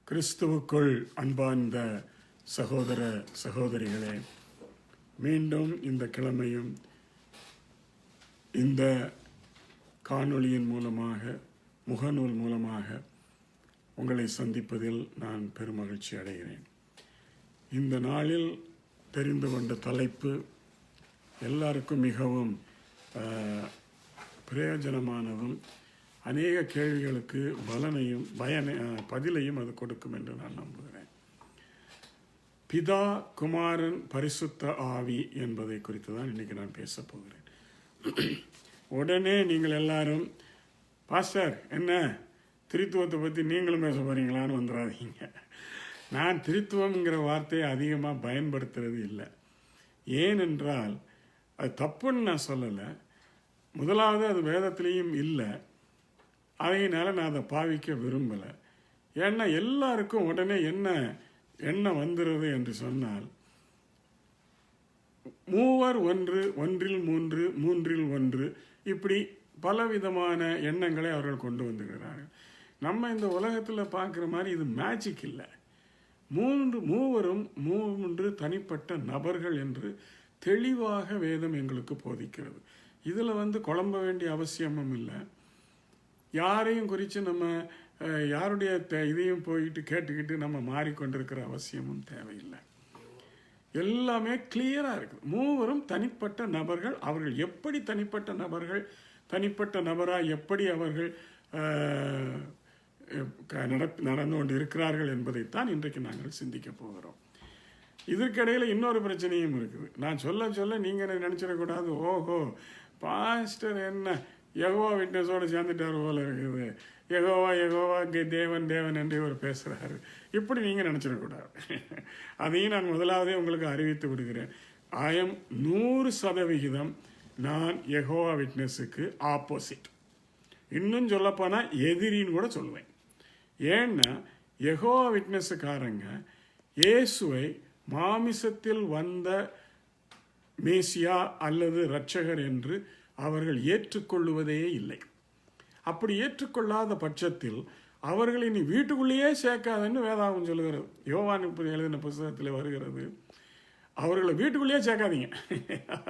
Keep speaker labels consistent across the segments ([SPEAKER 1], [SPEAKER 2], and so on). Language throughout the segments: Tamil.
[SPEAKER 1] கிறிஸ்துவுக்குள் அன்பார்ந்த சகோதர சகோதரிகளே, மீண்டும் இந்த கிழமையும் இந்த காணொளியின் மூலமாக, முகநூல் மூலமாக உங்களை சந்திப்பதில் நான் பெருமகிழ்ச்சி அடைகிறேன். இந்த நாளில் தெரிந்து கொண்ட தலைப்பு எல்லாருக்கும் மிகவும் பிரயோஜனமானதும் அநேக கேள்விகளுக்கு பதிலையும் அது கொடுக்கும் என்று நான் நம்புகிறேன். பிதா, குமாரன், பரிசுத்த ஆவி என்பதை குறித்து தான் இன்றைக்கி நான் பேசப் போகிறேன். உடனே நீங்கள் எல்லாரும், பாஸ்டர் என்ன திரித்துவத்தை பற்றி நீங்களும் பேச போகிறீங்களான்னு வந்துடாதீங்க. நான் திரித்துவம்ங்கிற வார்த்தையை அதிகமாக பயன்படுத்துறது இல்லை. ஏனென்றால் அது தப்புன்னு நான் சொல்லலை. முதலாவது அது வேதத்திலையும் இல்லை. அதனால் நான் அதை பாவிக்க விரும்பலை. ஏன்னா எல்லாருக்கும் உடனே என்ன வந்துடுது என்று சொன்னால், மூவர் ஒன்று, ஒன்றில் மூன்று, மூன்றில் ஒன்று, இப்படி பலவிதமான எண்ணங்களை அவர்கள் கொண்டு வந்துகிறார்கள். நம்ம இந்த உலகத்தில் பார்க்குற மாதிரி இது மேஜிக் இல்லை. மூவரும் மூன்று தனிப்பட்ட நபர்கள் என்று தெளிவாக வேதம் எங்களுக்கு போதிக்கிறது. இதில் குழம்ப வேண்டிய அவசியமும் இல்லை. யாரையும் குறித்து நம்ம யாருடைய இதையும் போயிட்டு கேட்டுக்கிட்டு நம்ம மாறிக்கொண்டிருக்கிற அவசியமும் தேவையில்லை. எல்லாமே கிளியராக இருக்குது. மூவரும் தனிப்பட்ட நபர்கள். அவர்கள் எப்படி தனிப்பட்ட நபர்கள், தனிப்பட்ட நபராக எப்படி அவர்கள் நடந்து கொண்டு இருக்கிறார்கள் என்பதைத்தான் இன்றைக்கு நாங்கள் சிந்திக்க போகிறோம். இதற்கிடையில் இன்னொரு பிரச்சனையும் இருக்குது. நான் சொல்ல நீங்கள் நினச்சிடக்கூடாது, ஓஹோ பாஸ்டர் என்ன யெகோவா விட்னஸோடு சேர்ந்துட்டார் போல இருக்குது, யெகோவா தேவன் என்று இவர் பேசுகிறாரு, இப்படி நீங்கள் நினச்சிடக்கூடாது. அதையும் நான் முதலாவதே உங்களுக்கு அறிவித்து விடுகிறேன். 100% நான் யெகோவா விட்னஸுக்கு ஆப்போசிட். இன்னும் சொல்லப்போனால் எதிரின்னு கூட சொல்லுவேன். ஏன்னா யெகோவா விட்னஸுக்காரங்க இயேசுவை மாமிசத்தில் வந்த மேசியா அல்லது இரட்சகர் என்று அவர்கள் ஏற்றுக்கொள்வதே இல்லை. அப்படி ஏற்றுக்கொள்ளாத பட்சத்தில் அவர்களை நீ வீட்டுக்குள்ளேயே சேர்க்காதன்னு வேதாகம் சொல்லுகிறது. யோவான் எழுதின புத்தகத்தில் வருகிறது, அவர்களை வீட்டுக்குள்ளேயே சேர்க்காதீங்க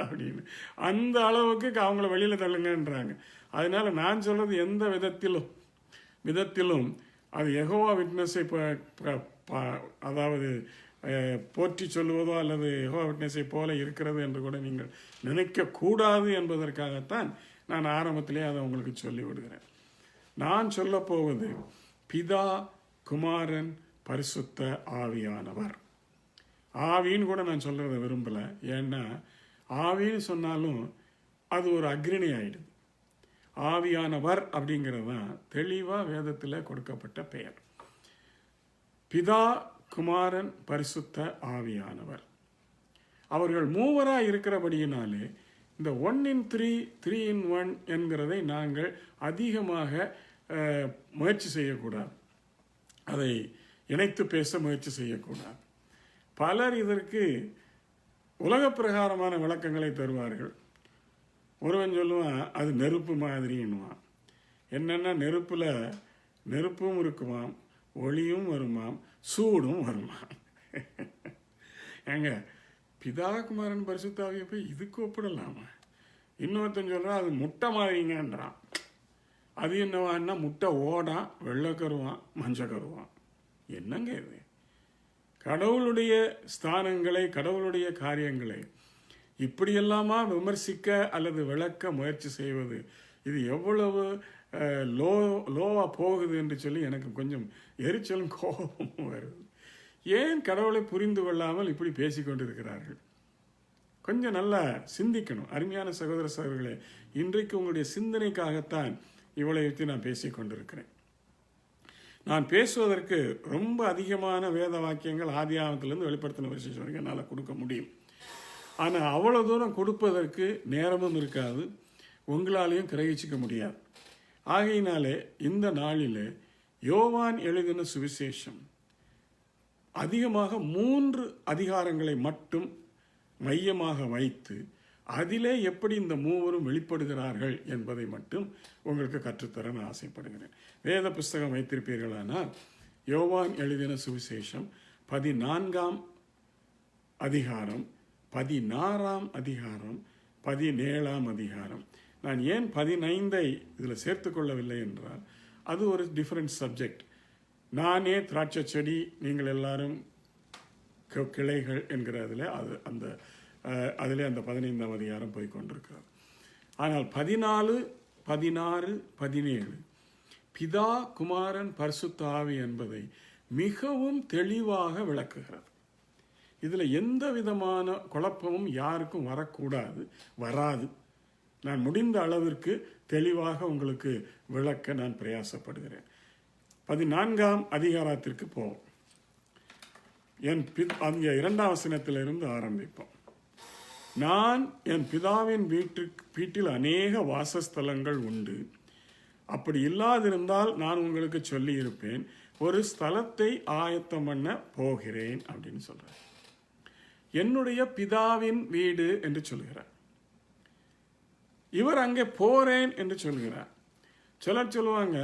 [SPEAKER 1] அப்படின்னு. அந்த அளவுக்கு அவங்கள வெளியில் தள்ளுங்கன்றாங்க. அதனால நான் சொல்றது எந்த விதத்திலும் அது யெகோவா விட்னஸை அதாவது போற்றி சொல்லுவதோ அல்லது யெகோவா விட்னஸை போல இருக்கிறது என்று கூட நீங்கள் நினைக்கக்கூடாது என்பதற்காகத்தான் நான் ஆரம்பத்திலே அதை உங்களுக்கு சொல்லி விடுகிறேன். நான் சொல்ல போவது பிதா, குமாரன், பரிசுத்த ஆவியானவர். ஆவின்னு கூட நான் சொல்கிறத விரும்பலை. ஏன்னா ஆவின்னு சொன்னாலும் அது ஒரு அக்ரிணி ஆயிடுது. ஆவியானவர் அப்படிங்கிறது தான் தெளிவாக வேதத்தில் கொடுக்கப்பட்ட பெயர். பிதா, குமாரன், பரிசுத்த ஆவியானவர். அவர்கள் மூவராக இருக்கிறபடியினாலே இந்த 1 in 3, 3 in 1 என்கிறதை நாங்கள் அதிகமாக முயற்சி செய்யக்கூடாது. அதை இணைத்து பேச முயற்சி செய்யக்கூடாது. பலர் இதற்கு உலக பிரகாரமான விளக்கங்களை தருவார்கள். ஒருவன் சொல்லுவான் அது நெருப்பு மாதிரின்னுவான். என்னென்னா நெருப்பும் இருக்குமாம், ஒளியும் வருமாம், சூடும் வருமாம். ஏங்க பிதா, குமாரன், பரிசுத்தாவியை போய் இதுக்கு ஒப்பிடலாமா? இன்னொருத்தன் சொல்கிறான் அது முட்டை மாதிரிங்கன்றான். அது என்னவான்னா முட்டை ஓடான், வெள்ளைக்கருவான், மஞ்சக்கருவான். என்னங்க இது? கடவுளுடைய ஸ்தானங்களை, கடவுளுடைய காரியங்களை இப்படியெல்லாமா விமர்சிக்க அல்லது விளக்க முயற்சி செய்வது? இது எவ்வளவு லோவாக போகுது என்று சொல்லி எனக்கு கொஞ்சம் எரிச்சலும் கோபமும் வருது. ஏன் கடவுளை புரிந்து கொள்ளாமல் இப்படி பேசிக்கொண்டிருக்கிறார்கள்? கொஞ்சம் நல்லா சிந்திக்கணும். அருமையான சகோதர சகோதரர்களே, இன்றைக்கு உங்களுடைய சிந்தனைக்காகத்தான் இவளை பற்றி நான் பேசிக்கொண்டிருக்கிறேன். நான் பேசுவதற்கு ரொம்ப அதிகமான வேத வாக்கியங்கள் ஆதியாகமத்திலிருந்து வெளிப்படுத்தின விசேஷம் வரைக்கும் என்னால் கொடுக்க முடியும். ஆனால் அவ்வளோ தூரம் கொடுப்பதற்கு நேரமும் இருக்காது, உங்களாலையும் கிரகிச்சிக்க முடியாது. ஆகையினாலே இந்த நாளில் யோவான் எழுதின சுவிசேஷம் அதிகமாக 3 அதிகாரங்களை மட்டும் மையமாக வைத்து அதிலே எப்படி இந்த மூவரும் வெளிப்படுகிறார்கள் என்பதை மட்டும் உங்களுக்கு கற்றுத்தர நான் ஆசைப்படுகிறேன். வேத புஸ்தகம் வைத்திருப்பீர்களானால் யோவான் எழுதின சுவிசேஷம் 14ஆம் அதிகாரம், 16ஆம் அதிகாரம், 17ஆம் அதிகாரம். நான் ஏன் 15ஐ இதில் சேர்த்துக்கொள்ளவில்லை என்றால் அது ஒரு டிஃப்ரெண்ட் சப்ஜெக்ட். நானே திராட்சை செடி, நீங்கள் எல்லாரும் கிளைகள் என்கிற அதில் அதில் அந்த 15ஆம் அதிகாரம் போய் கொண்டிருக்கிறார். ஆனால் 14, 16, 17 பிதா, குமாரன், பரிசுத்த ஆவி என்பதை மிகவும் தெளிவாக விளக்குகிறது. இதில் எந்த விதமான குழப்பமும் யாருக்கும் வரக்கூடாது, வராது. நான் முடிந்த அளவிற்கு தெளிவாக உங்களுக்கு விளக்க நான் பிரயாசப்படுகிறேன். 14ஆம் அதிகாரத்திற்கு போவோம். அங்கே 2ஆம் வசனத்திலிருந்து ஆரம்பிப்போம். நான் என் பிதாவின் வீட்டில் அநேக வாசஸ்தலங்கள் உண்டு. அப்படி இல்லாதிருந்தால் நான் உங்களுக்கு சொல்லி இருப்பேன். ஒரு ஸ்தலத்தை ஆயத்தம் பண்ண போகிறேன் அப்படின்னு சொல்றார். என்னுடைய பிதாவின் வீடு என்று சொல்கிறார். இவர் அங்கே போறேன் என்று சொல்கிறார். சிலர் சொல்லுவாங்க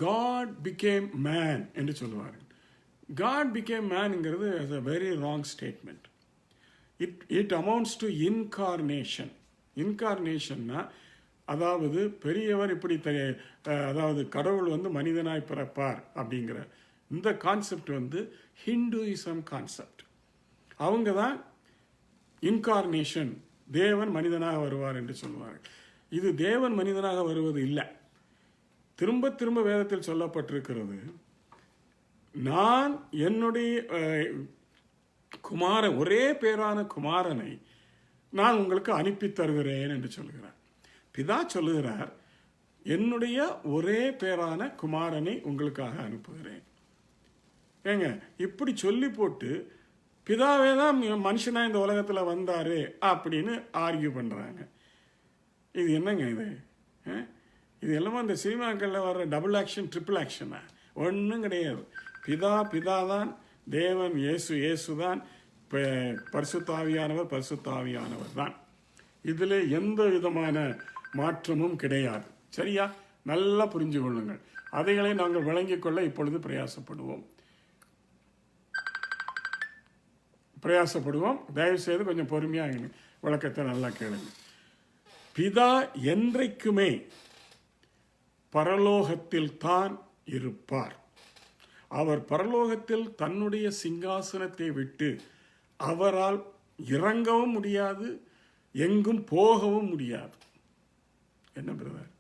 [SPEAKER 1] God became man என்று சொல்லுவார்கள். God became manங்கிறது is a very wrong statement. It amounts to incarnation. Incarnationனா அதாவது பெரியவர் இப்படி அதாவது கடவுள் வந்து மனிதனாய் பிறப்பார் அப்படிங்கிற இந்த கான்செப்ட் வந்து ஹிந்துயிசம் கான்செப்ட். அவங்க தான் இன்கார்னேஷன், தேவன் மனிதனாக வருவார் என்று சொல்லுவார்கள். இது தேவன் மனிதனாக வருவது இல்லை. திரும்ப திரும்ப வேதத்தில் சொல்லப்பட்டிருக்கிறது, நான் என்னுடைய குமாரன், ஒரே பேரான குமாரனை நான் உங்களுக்கு அனுப்பி தருகிறேன் என்று சொல்கிறார். பிதா சொல்லுகிறார், என்னுடைய ஒரே பேரான குமாரனை உங்களுக்காக அனுப்புகிறேன். ஏங்க இப்படி சொல்லி போட்டு பிதாவே தான் மனுஷனா இந்த உலகத்தில் வந்தாரு அப்படின்னு ஆர்கியூ பண்றாங்க. இது என்னங்க இது? இது எல்லாமே இந்த சினிமாக்களில் வர்ற டபுள் ஆக்ஷன், ட்ரிபிள் ஆக்ஷனா? ஒன்றும் கிடையாது. பிதா தான் தேவன், இயேசு தான் பரிசுத்தாவியானவர் தான். இதில் எந்த விதமான மாற்றமும் கிடையாது. சரியா? நல்லா புரிஞ்சு கொள்ளுங்கள். அதைகளை நாங்கள் விளங்கிக் கொள்ள இப்பொழுது பிரயாசப்படுவோம். தயவு செய்து கொஞ்சம் பொறுமையாக விளக்கத்தை நல்லா கேளுங்க. பிதா என்றைக்குமே பரலோகத்தில் தான் இருப்பார். அவர் பரலோகத்தில் தன்னுடைய சிங்காசனத்தை விட்டு அவரால் இறங்கவும் முடியாது, எங்கும் போகவும் முடியாது. என்ன பிரதர்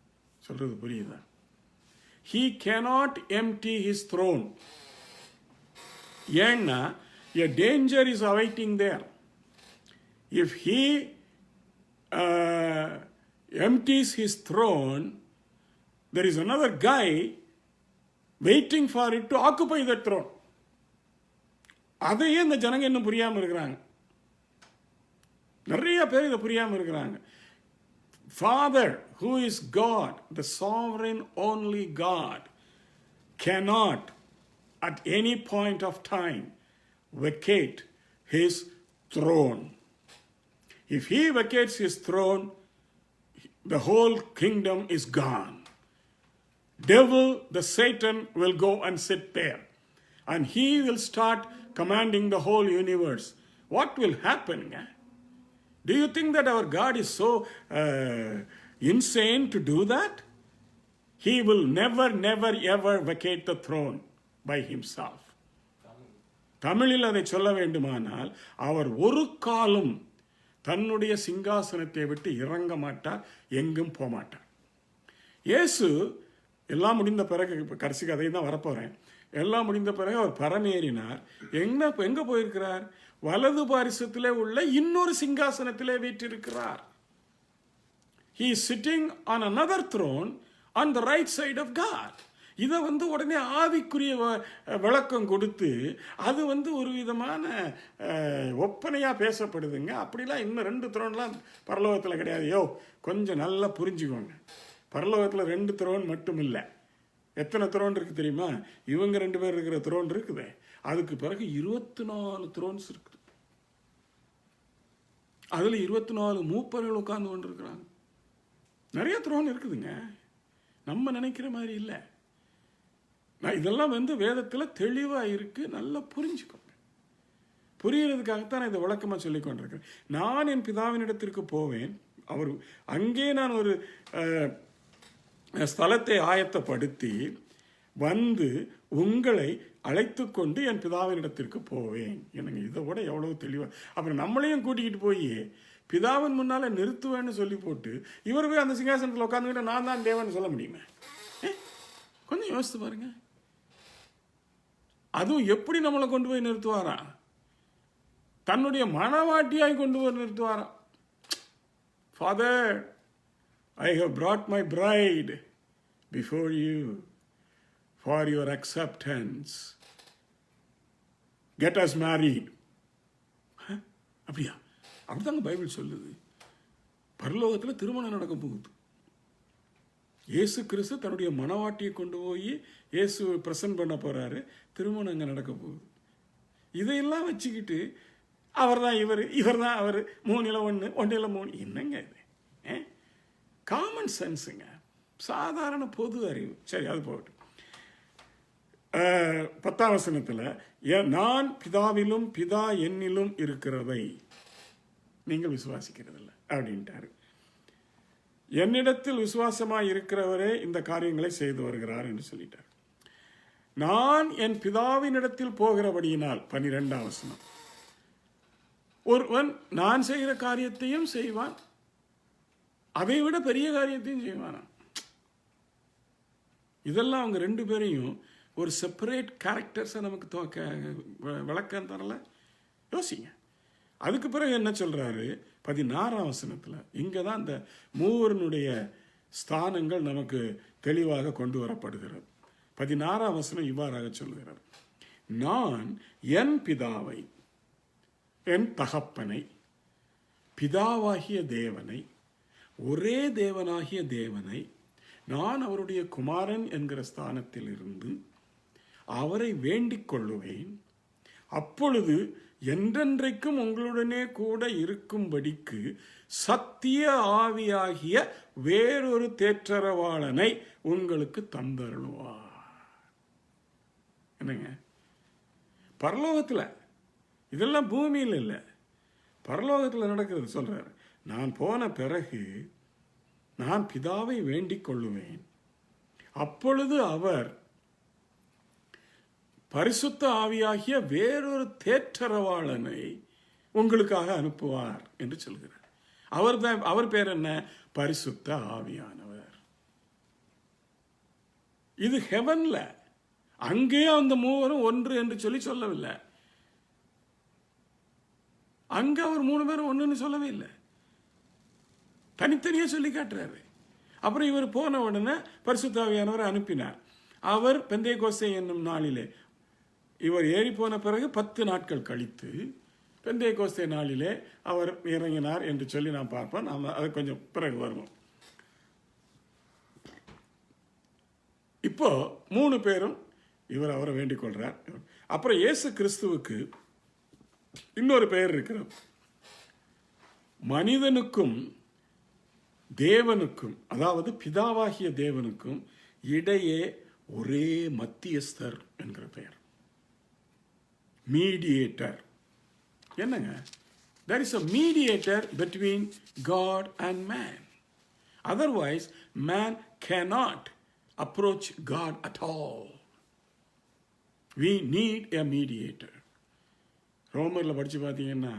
[SPEAKER 1] சொல்றது புரியுதா? He cannot empty his throne. ஏன்னா a danger is awaiting there. If he empties his throne, there is another guy waiting for it to occupy that throne. அதையே இந்த ஜனங்க இன்னும் புரியாம இருக்கிறாங்க. நிறைய பேர் இதை புரியாம இருக்கிறாங்க. Father, who is God, the sovereign only God, cannot at any point of time vacate his throne. If he vacates his throne, the whole kingdom is gone. Devil, the Satan, will go and sit there, and he will start commanding the whole universe. What will happen? Do you think that our God is so insane to do that? He will never ever vacate the throne by himself. தமிழில் அதை சொல்ல வேண்டுமானால், அவர் ஒரு காலம் தன்னுடைய சிங்காசனத்தை விட்டு இறங்க மாட்டார், எங்கும் போக மாட்டார். இயேசு எல்லாம் முடிந்த பிறகு, கடைசி கதை தான் வரப்போறேன், எல்லாம் முடிந்த பிறகு அவர் பரமேறினார். எங்க போயிருக்கிறார்? வலது பாரிசத்திலே உள்ள இன்னொரு சிங்காசனத்திலே வீற்றிருக்கிறார். He is sitting on another throne on the right side of God. இதை உடனே ஆவிக்குரிய விளக்கம் கொடுத்து அது ஒரு விதமான ஒப்பனையா பேசப்படுதுங்க. அப்படிலாம் இன்னும் 2 த்ரோன்லாம் பரலோகத்தில் கிடையாது. கொஞ்சம் நல்லா புரிஞ்சுக்கோங்க. பரலோகத்தில் 2 த்ரோன் மட்டும் இல்லை. எத்தனை த்ரோன் இருக்கு தெரியுமா? இவங்க 2 பேர் இருக்கிற த்ரோன் இருக்குது. அதுக்கு பிறகு 24 த்ரோன்ஸ் இருக்குது. அதுல 24 மூப்பர்கள் உட்கார்ந்து கொண்டு இருக்கிறாங்க. நிறைய த்ரோன் இருக்குதுங்க. நம்ம நினைக்கிற மாதிரி இல்லை. இதெல்லாம் வேதத்தில் தெளிவாக இருக்கு, நல்லா புரிஞ்சுக்கோங்க. புரியறதுக்காகத்தான் நான் இதை விளக்கமாக சொல்லி கொண்டிருக்கிறேன். நான் என் பிதாவினிடத்திற்கு போவேன், அவர் அங்கே நான் ஒரு ஸ்தலத்தை ஆயத்தப்படுத்தி வந்து உங்களை அழைத்து கொண்டு என் பிதாவினிடத்திற்கு போவேன். எனக்கு இதை விட எவ்வளவு தெளிவாக. அப்புறம் நம்மளையும் கூட்டிக்கிட்டு போய் பிதாவின் முன்னால் நிறுத்துவேன்னு சொல்லி போட்டு இவர் போய் அந்த சிங்காசனத்தில் உட்காந்துக்கிட்ட நான் தான் தேவன் சொல்ல முடியுமே? கொஞ்சம் யோசித்து பாருங்க. அதுவும் எப்படி நம்மளை கொண்டு போய் நிறுத்துவாரா? தன்னுடைய மனவாட்டியாய் கொண்டு போய் நிறுத்துவாரா? Father, I have brought my bride before you for your acceptance. Get us married. அப்படியா? அப்படிதாங்க பைபிள் சொல்லுது. பரலோகத்தில் திருமணம் நடக்க போகுது. இயேசு கிறிஸ்து தன்னுடைய மனவாட்டியை கொண்டு போய் இயேசு பிரசன்ட் பண்ண போறாரு. திருமணம் அங்கே நடக்க போகுது. இதையெல்லாம் வச்சுக்கிட்டு அவர் தான் இவர் தான் அவர், 3 1 1 3, என்னங்க இது? காமன் சென்ஸுங்க, சாதாரண பொது அறிவு. சரி, அது போகட்டும். 10ஆம் வசனத்தில் நான் பிதாவிலும் பிதா என்னிலும் இருக்கிறதை நீங்கள் விசுவாசிக்கிறதில்லை அப்படின்ட்டாரு. என்னிடத்தில் விசுவாசமாக இருக்கிறவரே இந்த காரியங்களை செய்து வருகிறார் என்று சொல்லிட்டார். நான் என் பிதாவினிடத்தில் போகிறபடியினால், 12ஆம் வசனம், ஒருவன் நான் செய்கிற காரியத்தையும் செய்வான், அதை விட பெரிய காரியத்தையும் செய்வானா. இதெல்லாம் அவங்க 2 பேரையும் ஒரு செப்பரேட் கேரக்டர்ஸை நமக்கு விளக்கம் தரல. யோசிங்க. அதுக்கு பிறகு என்ன சொல்றாரு 16ஆம் வசனத்தில்? இங்கே தான் இந்த மூவரனுடைய ஸ்தானங்கள் நமக்கு தெளிவாக கொண்டு வரப்படுகிறது. 16ஆம் வசனம் இவ்வாறாக சொல்கிறார், நான் என் பிதாவை, என் தகப்பனை, பிதாவாகிய தேவனை, ஒரே தேவனாகிய தேவனை, நான் அவருடைய குமாரன் என்கிற ஸ்தானத்தில் இருந்து அவரை வேண்டிக் கொள்ளுவேன். அப்பொழுது என்றென்றைக்கும் உங்களுடனே கூட இருக்கும்படிக்கு சத்திய ஆவியாகிய வேறொரு தேற்றரவாளனை உங்களுக்கு தந்தருளுவார். என்னங்க, பரலோகத்தில், இதெல்லாம் பூமியில் இல்லை, பரலோகத்தில் நடக்கிறது சொல்றாரு. நான் போன பிறகு நான் பிதாவை வேண்டிக் கொள்ளுவேன், அப்பொழுது அவர் பரிசுத்த ஆவியாகிய வேறொரு தேற்றரவாளனை உங்களுக்காக அனுப்புவார் என்று சொல்கிறார். அவர் பேர் என்ன? பரிசுத்த ஆவியானவர். இது ஹெவன்ல, அங்கே அந்த மூவரும் ஒன்று என்று சொல்லவில்லை. அங்க அவர் 3 பேரும் ஒன்றுன்னு சொல்லவே இல்லை, தனித்தனியா சொல்லி காட்டுறாரு. அப்புறம் இவர் போன உடனே பரிசுத்த ஆவியானவரை அனுப்பினார். அவர் பெந்தேகோஸ்தே என்னும் நாளிலே, இவர் ஏறி போன பிறகு 10 நாட்கள் கழித்து பெந்தேகோஸ்தே நாளிலே அவர் இறங்கினார் என்று சொல்லி நாம் பார்ப்போம். நாம் அது கொஞ்சம் பிறகு வருவோம். இப்போ 3 பேரும் இவர் அவரை வேண்டிக் கொள்றார். அப்புறம் இயேசு கிறிஸ்துவுக்கு இன்னொரு பெயர் இருக்கிறது. மனிதனுக்கும் தேவனுக்கும், அதாவது பிதாவாகிய தேவனுக்கும் இடையே ஒரே மத்தியஸ்தர் என்கிற பெயர், மீடியேட்டர். என்னங்க, there is a mediator between God and man. Otherwise man cannot approach God at all. We need a mediator. ரோமர்ல படிச்சு பார்த்தீங்கன்னா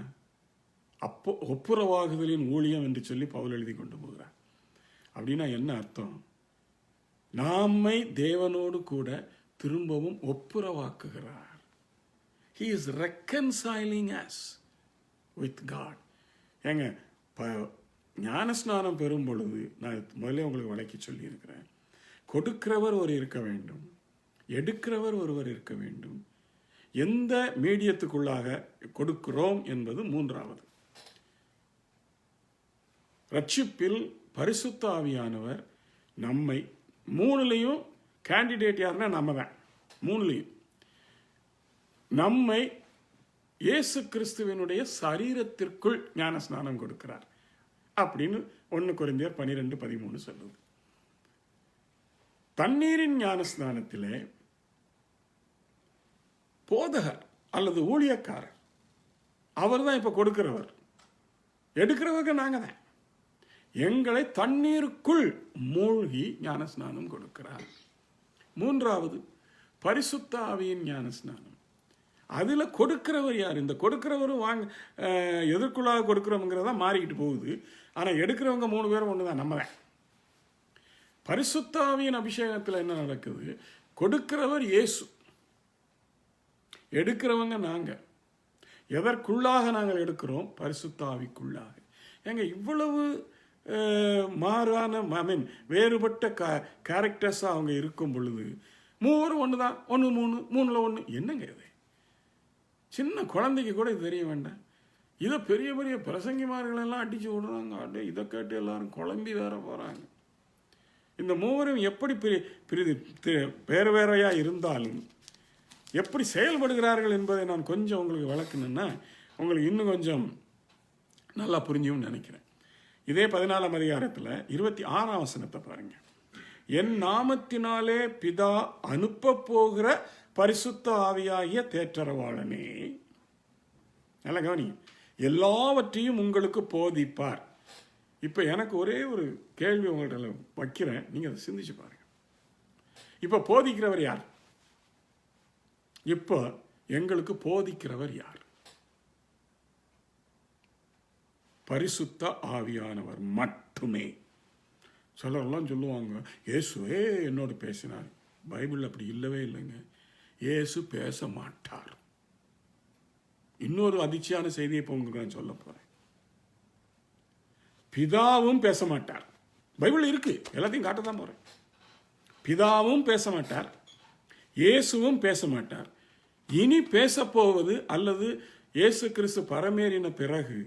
[SPEAKER 1] ஒப்புரவாகுதலின் ஊழியம் என்று சொல்லி பவுல் எழுதி கொண்டு போகிறார். அப்படின்னா என்ன அர்த்தம்? நம்மை தேவனோடு கூட திரும்பவும் ஒப்புரவாக்குகிறார். He is reconciling us with God. ஏங்க, ஞானஸ்நானம் பெறும் பொழுது நான் முதல்ல உங்களுக்கு விளக்கி சொல்லியிருக்கிறேன், கொடுக்கிறவர் ஒரு இருக்க வேண்டும், எடுக்கிறவர் ஒருவர் இருக்க வேண்டும். எந்த மீடியத்துக்குள்ளாக கொடுக்கிறோம் என்பது 3வது. ரட்சிப்பில் பரிசுத்த ஆவியானவர் நம்மை 3லையும் கேண்டிடேட் யாருன்னா நம்ம தான். 3லையும் நம்மை இயேசு கிறிஸ்துவினுடைய சரீரத்திற்குள் ஞான ஸ்நானம் கொடுக்கிறார் அப்படின்னு 1 கொரிந்தியர் 12:13 சொல்லுது. தண்ணீரின் ஞான ஸ்நானத்திலே போதகர் அல்லது ஊழியக்காரர். அவர் தான் இப்போ கொடுக்கிறவர். எடுக்கிறவங்க நாங்கள் தான். எங்களை தண்ணீருக்குள் மூழ்கி ஞானஸ்நானம் கொடுக்கிறார். மூன்றாவது பரிசுத்த ஆவியின் ஞானஸ்நானம். அதில் கொடுக்கிறவர் யார்? இந்த கொடுக்கிறவரும் எதற்குள்ளாக கொடுக்கிறவங்கிறதா மாறிக்கிட்டு போகுது. ஆனால் எடுக்கிறவங்க 3 பேரும் ஒன்று தான், நம்ம தான். பரிசுத்த ஆவியின் அபிஷேகத்தில் என்ன நடக்குது? கொடுக்கிறவர் இயேசு, எடுக்கிறவங்க நாங்கள். எதற்குள்ளாக நாங்கள் எடுக்கிறோம்? பரிசுத்த ஆவிக்குள்ளாக. ஏங்க இவ்வளவு மாறான வேறுபட்ட கேரக்டர்ஸாக அவங்க இருக்கும் பொழுது 3 ஒன்று தான், 1 3 3ல் 1 என்னங்க இது? சின்ன குழந்தைக்கு கூட இது தெரிய வேண்டாம். இதை பெரிய பெரிய பிரசங்கிமார்களெல்லாம் அடித்து விடுறாங்க. அப்படியே இதை கேட்டு எல்லாரும் குழம்பி வேற போகிறாங்க. இந்த 3 எப்படி வேறு வேறையாக இருந்தாலும் எப்படி செயல்படுகிறார்கள் என்பதை நான் கொஞ்சம் உங்களுக்கு விளக்கணுன்னா உங்களுக்கு இன்னும் கொஞ்சம் நல்லா புரிஞ்சும் நினைக்கிறேன். இதே 14ஆம் அதிகாரத்தில் 26ஆம் வசனத்தை பாருங்க. என் நாமத்தினாலே பிதா அனுப்ப போகிற பரிசுத்த ஆவியாகிய தேற்றரவாளனே, நல்லா கவனி, எல்லாவற்றையும் உங்களுக்கு போதிப்பார். இப்போ எனக்கு ஒரே ஒரு கேள்வி உங்கள்கிட்ட வைக்கிறேன், நீங்கள் அதை சிந்திச்சு பாருங்க. இப்போ போதிக்கிறவர் யார்? இப்போ எங்களுக்கு போதிக்கிறவர் யார்? பரிசுத்த ஆவியானவர் மட்டுமே. சிலரெல்லாம் சொல்லுவாங்க, இயேசுவே என்னோடு பேசினார். பைபிள் அப்படி இல்லவே இல்லைங்க. இயேசு பேச மாட்டார். இன்னொரு அதிர்ச்சியான செய்தியை இப்போ உங்களுக்கு நான் சொல்ல போறேன். பிதாவும் பேச மாட்டார். பைபிள் இருக்கு, எல்லாத்தையும் காட்டத்தான் போறேன். பிதாவும் பேச மாட்டார், இயேசுவும் பேச மாட்டார். இனி பேசப்போவது அல்லது இயேசு கிறிஸ்து பரமேறின பிறகு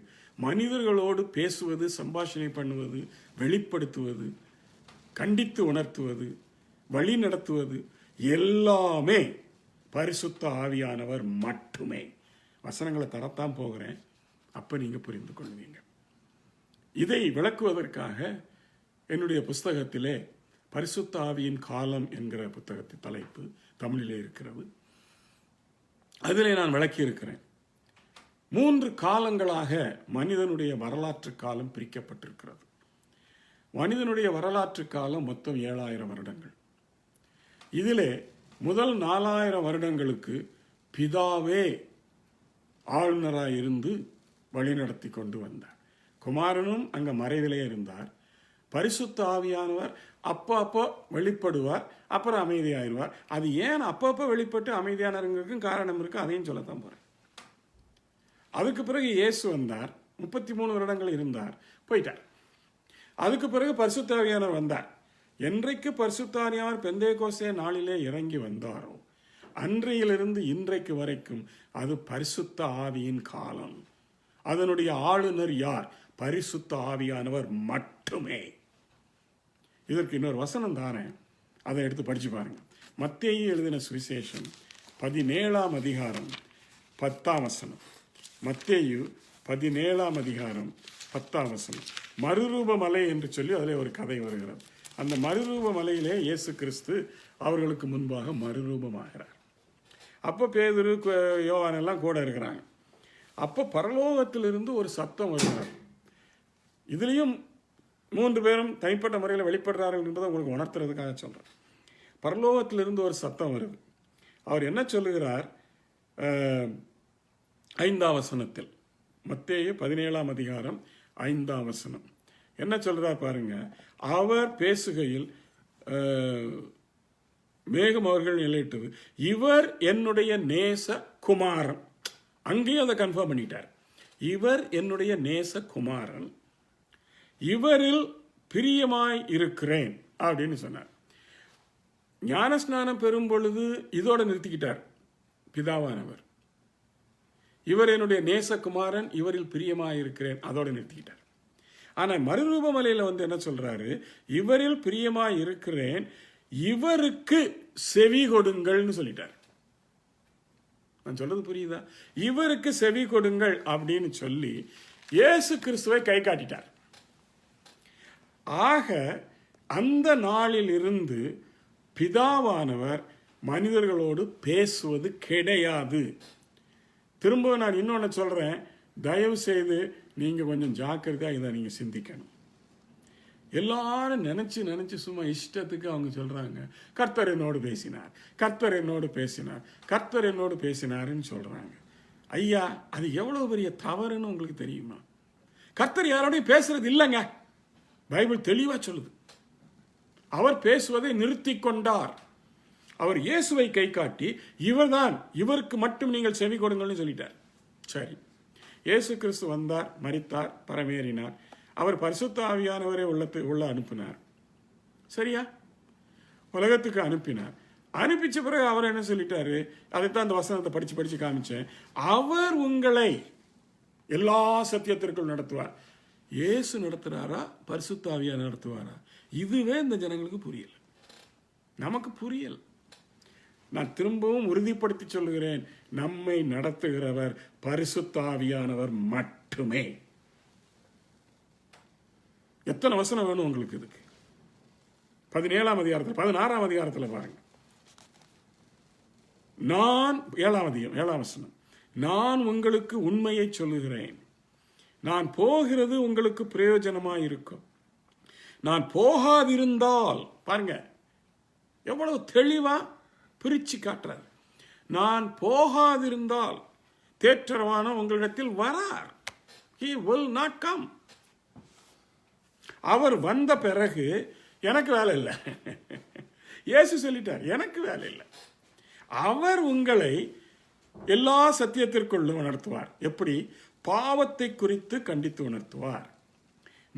[SPEAKER 1] மனிதர்களோடு பேசுவது, சம்பாஷணை பண்ணுவது, வெளிப்படுத்துவது, கண்டித்து உணர்த்துவது, வழி நடத்துவது எல்லாமே பரிசுத்த ஆவியானவர் மட்டுமே. வசனங்களை தரத்தான் போகிறேன், அப்போ நீங்கள் புரிந்து கொள்வீங்க. இதை விளக்குவதற்காக என்னுடைய புஸ்தகத்திலே பரிசுத்த ஆவியின் காலம் என்கிற புத்தகத்தின் தலைப்பு தமிழிலே இருக்கிறது. அதிலே நான் விளக்கி இருக்கிறேன். 3 காலங்களாக மனிதனுடைய வரலாற்று காலம் பிரிக்கப்பட்டிருக்கிறது. மனிதனுடைய வரலாற்று காலம் மொத்தம் 7000 வருடங்கள். இதிலே முதல் 4000 வருடங்களுக்கு பிதாவே ஆளுநராக இருந்து வழிநடத்தி கொண்டு வந்தார். குமாரனும் அங்கே மறைவிலே இருந்தார். பரிசுத்த ஆவியானவர் அப்போ வெளிப்படுவார், அப்புறம் அமைதியாயிருவார். அது ஏன் அப்பப்போ வெளிப்பட்டு அமைதியானவங்களுக்கும் காரணம் இருக்கு, அதையும் சொல்லத்தான் போறேன். அதுக்கு பிறகு இயேசு வந்தார், 33 வருடங்கள் இருந்தார், போயிட்டார். அதுக்கு பிறகு பரிசுத்த ஆவியானவர் வந்தார். என்றைக்கு பரிசுத்த ஆவியானவர் பெந்தேகோஸ்தே நாளிலே இறங்கி வந்தாரோ அன்றையிலிருந்து இன்றைக்கு வரைக்கும் அது பரிசுத்த ஆவியின் காலம். அதனுடைய ஆளுநர் யார்? பரிசுத்த ஆவியானவர் மட்டுமே. இதற்கு இன்னொரு வசனம் தானே, அதை எடுத்து படிச்சு பாருங்க. மத்தேயு எழுதின சுவிசேஷம் 17ஆம் அதிகாரம் 10ஆம் வசனம். மத்தேயு 17ஆம் அதிகாரம் 10ஆம் வசனம். மறுரூப மலை என்று சொல்லி அதில் ஒரு கதை வருகிறது. அந்த மறுரூப மலையிலே இயேசு கிறிஸ்து அவர்களுக்கு முன்பாக மறுரூபமாகிறார். அப்போ பேதுரு, யோவான் எல்லாம் கூட இருக்கிறாங்க. அப்போ பரலோகத்திலிருந்து ஒரு சத்தம் வருகிறார். இதுலேயும் 3 பேரும் தனிப்பட்ட முறையில் வெளிப்படுறார்கள் என்பதை உங்களுக்கு உணர்த்துறதுக்காக சொல்கிறேன். பரலோகத்திலிருந்து ஒரு சத்தம் வருது. அவர் என்ன சொல்லுகிறார்? 5ஆம் வசனத்தில், மத்தேயு 17ஆம் அதிகாரம் 5ஆம் வசனம் என்ன சொல்றார் பாருங்க. அவர் பேசுகையில் மேகம் அவர்கள் நிலையிட்டது, இவர் என்னுடைய நேச குமாரன். அங்கேயும் அதை கன்ஃபார்ம் பண்ணிட்டார். இவர் என்னுடைய நேச குமாரன், இவரில் பிரியமாய் இருக்கிறேன் அப்படின்னு சொன்னார். ஞானஸ்நானம் பெறும் பொழுது இதோட நிறுத்திக்கிட்டார் பிதாவானவர். இவர் என்னுடைய நேசகுமாரன், இவரில் பிரியமாய் இருக்கிறேன், அதோட நிறுத்திக்கிட்டார். ஆனா மறுரூபமலையில வந்து என்ன சொல்றாரு? இவரில் பிரியமாய் இருக்கிறேன், இவருக்கு செவி கொடுங்கள்னு சொல்லிட்டார். நான் சொல்றது புரியுதா? இவருக்கு செவி கொடுங்கள் அப்படின்னு சொல்லி இயேசு கிறிஸ்துவை கை காட்டிட்டார். ஆக அந்த நாளில் இருந்து பிதாவானவர் மனிதர்களோடு பேசுவது கிடையாது. திரும்ப நான் இன்னொன்று சொல்கிறேன், தயவு செய்து நீங்கள் கொஞ்சம் ஜாக்கிரதையாக இதை நீங்கள் சிந்திக்கணும். எல்லாரும் நினச்சி சும்மா இஷ்டத்துக்கு அவங்க சொல்கிறாங்க, கர்த்தர் என்னோடு பேசினார், கர்த்தர் என்னோடு பேசினார், கர்த்தர் என்னோடு பேசினாருன்னு சொல்கிறாங்க. ஐயா, அது எவ்வளோ பெரிய தவறுன்னு உங்களுக்கு தெரியுமா? கர்த்தர் யாரோடையும் பேசுறது இல்லைங்க. பைபிள் தெளிவாக சொல்லுது. அவர் பேசுவதை நிறுத்தி கொண்டார். அவர் இயேசுவை கை காட்டி இவர்தான், இவருக்கு மட்டும் நீங்கள் செவி கொடுங்கள்னு சொல்லிட்டார். சரி, இயேசு கிறிஸ்து வந்தார், மரித்தார், பரமேறினார். அவர் பரிசுத்த ஆவியானவரை உள்ள அனுப்பினார். சரியா? உலகத்துக்கு அனுப்பினார். அனுப்பிச்ச பிறகு அவர் என்ன சொல்லிட்டாரு? அதைத்தான் அந்த வசனத்தை படிச்சு காமிச்சேன். அவர் உங்களை எல்லா சத்தியத்திற்குள் நடத்துவார். இயேசு நடத்துறாரா, பரிசுத்த ஆவியானவர் நடத்துவாரா? இதுவே இந்த ஜனங்களுக்கு புரியல, நமக்கு புரியல. நான் திரும்பவும் உறுதிப்படுத்தி சொல்லுகிறேன், நம்மை நடத்துகிறவர் பரிசுத்த ஆவியானவர் மட்டுமே. எத்தனை வசனம் வேணும் உங்களுக்கு இதுக்கு? 17ஆம் அதிகாரத்தில் 16ஆம் அதிகாரத்தில் பாருங்க. நான் 7ஆம் வசனம், நான் உங்களுக்கு உண்மையை சொல்லுகிறேன், நான் போகிறது உங்களுக்கு பிரயோஜனமாக இருக்கும். நான் போகாதிருந்தால், பாருங்க எவ்வளவு தெளிவா பிரிச்சு காட்டுறார். நான் போகாதிருந்தால் தேற்றரவான உங்களிடத்தில் வரார். He will not come. அவர் வந்த பிறகு எனக்கு வேலை இல்லை. இயேசு சொல்லிட்டார், எனக்கு வேலை இல்லை. அவர் உங்களை எல்லா சத்தியத்திற்குள்ளும் உணர்த்துவார். எப்படி? பாவத்தை குறித்து கண்டித்து உணர்த்துவார்,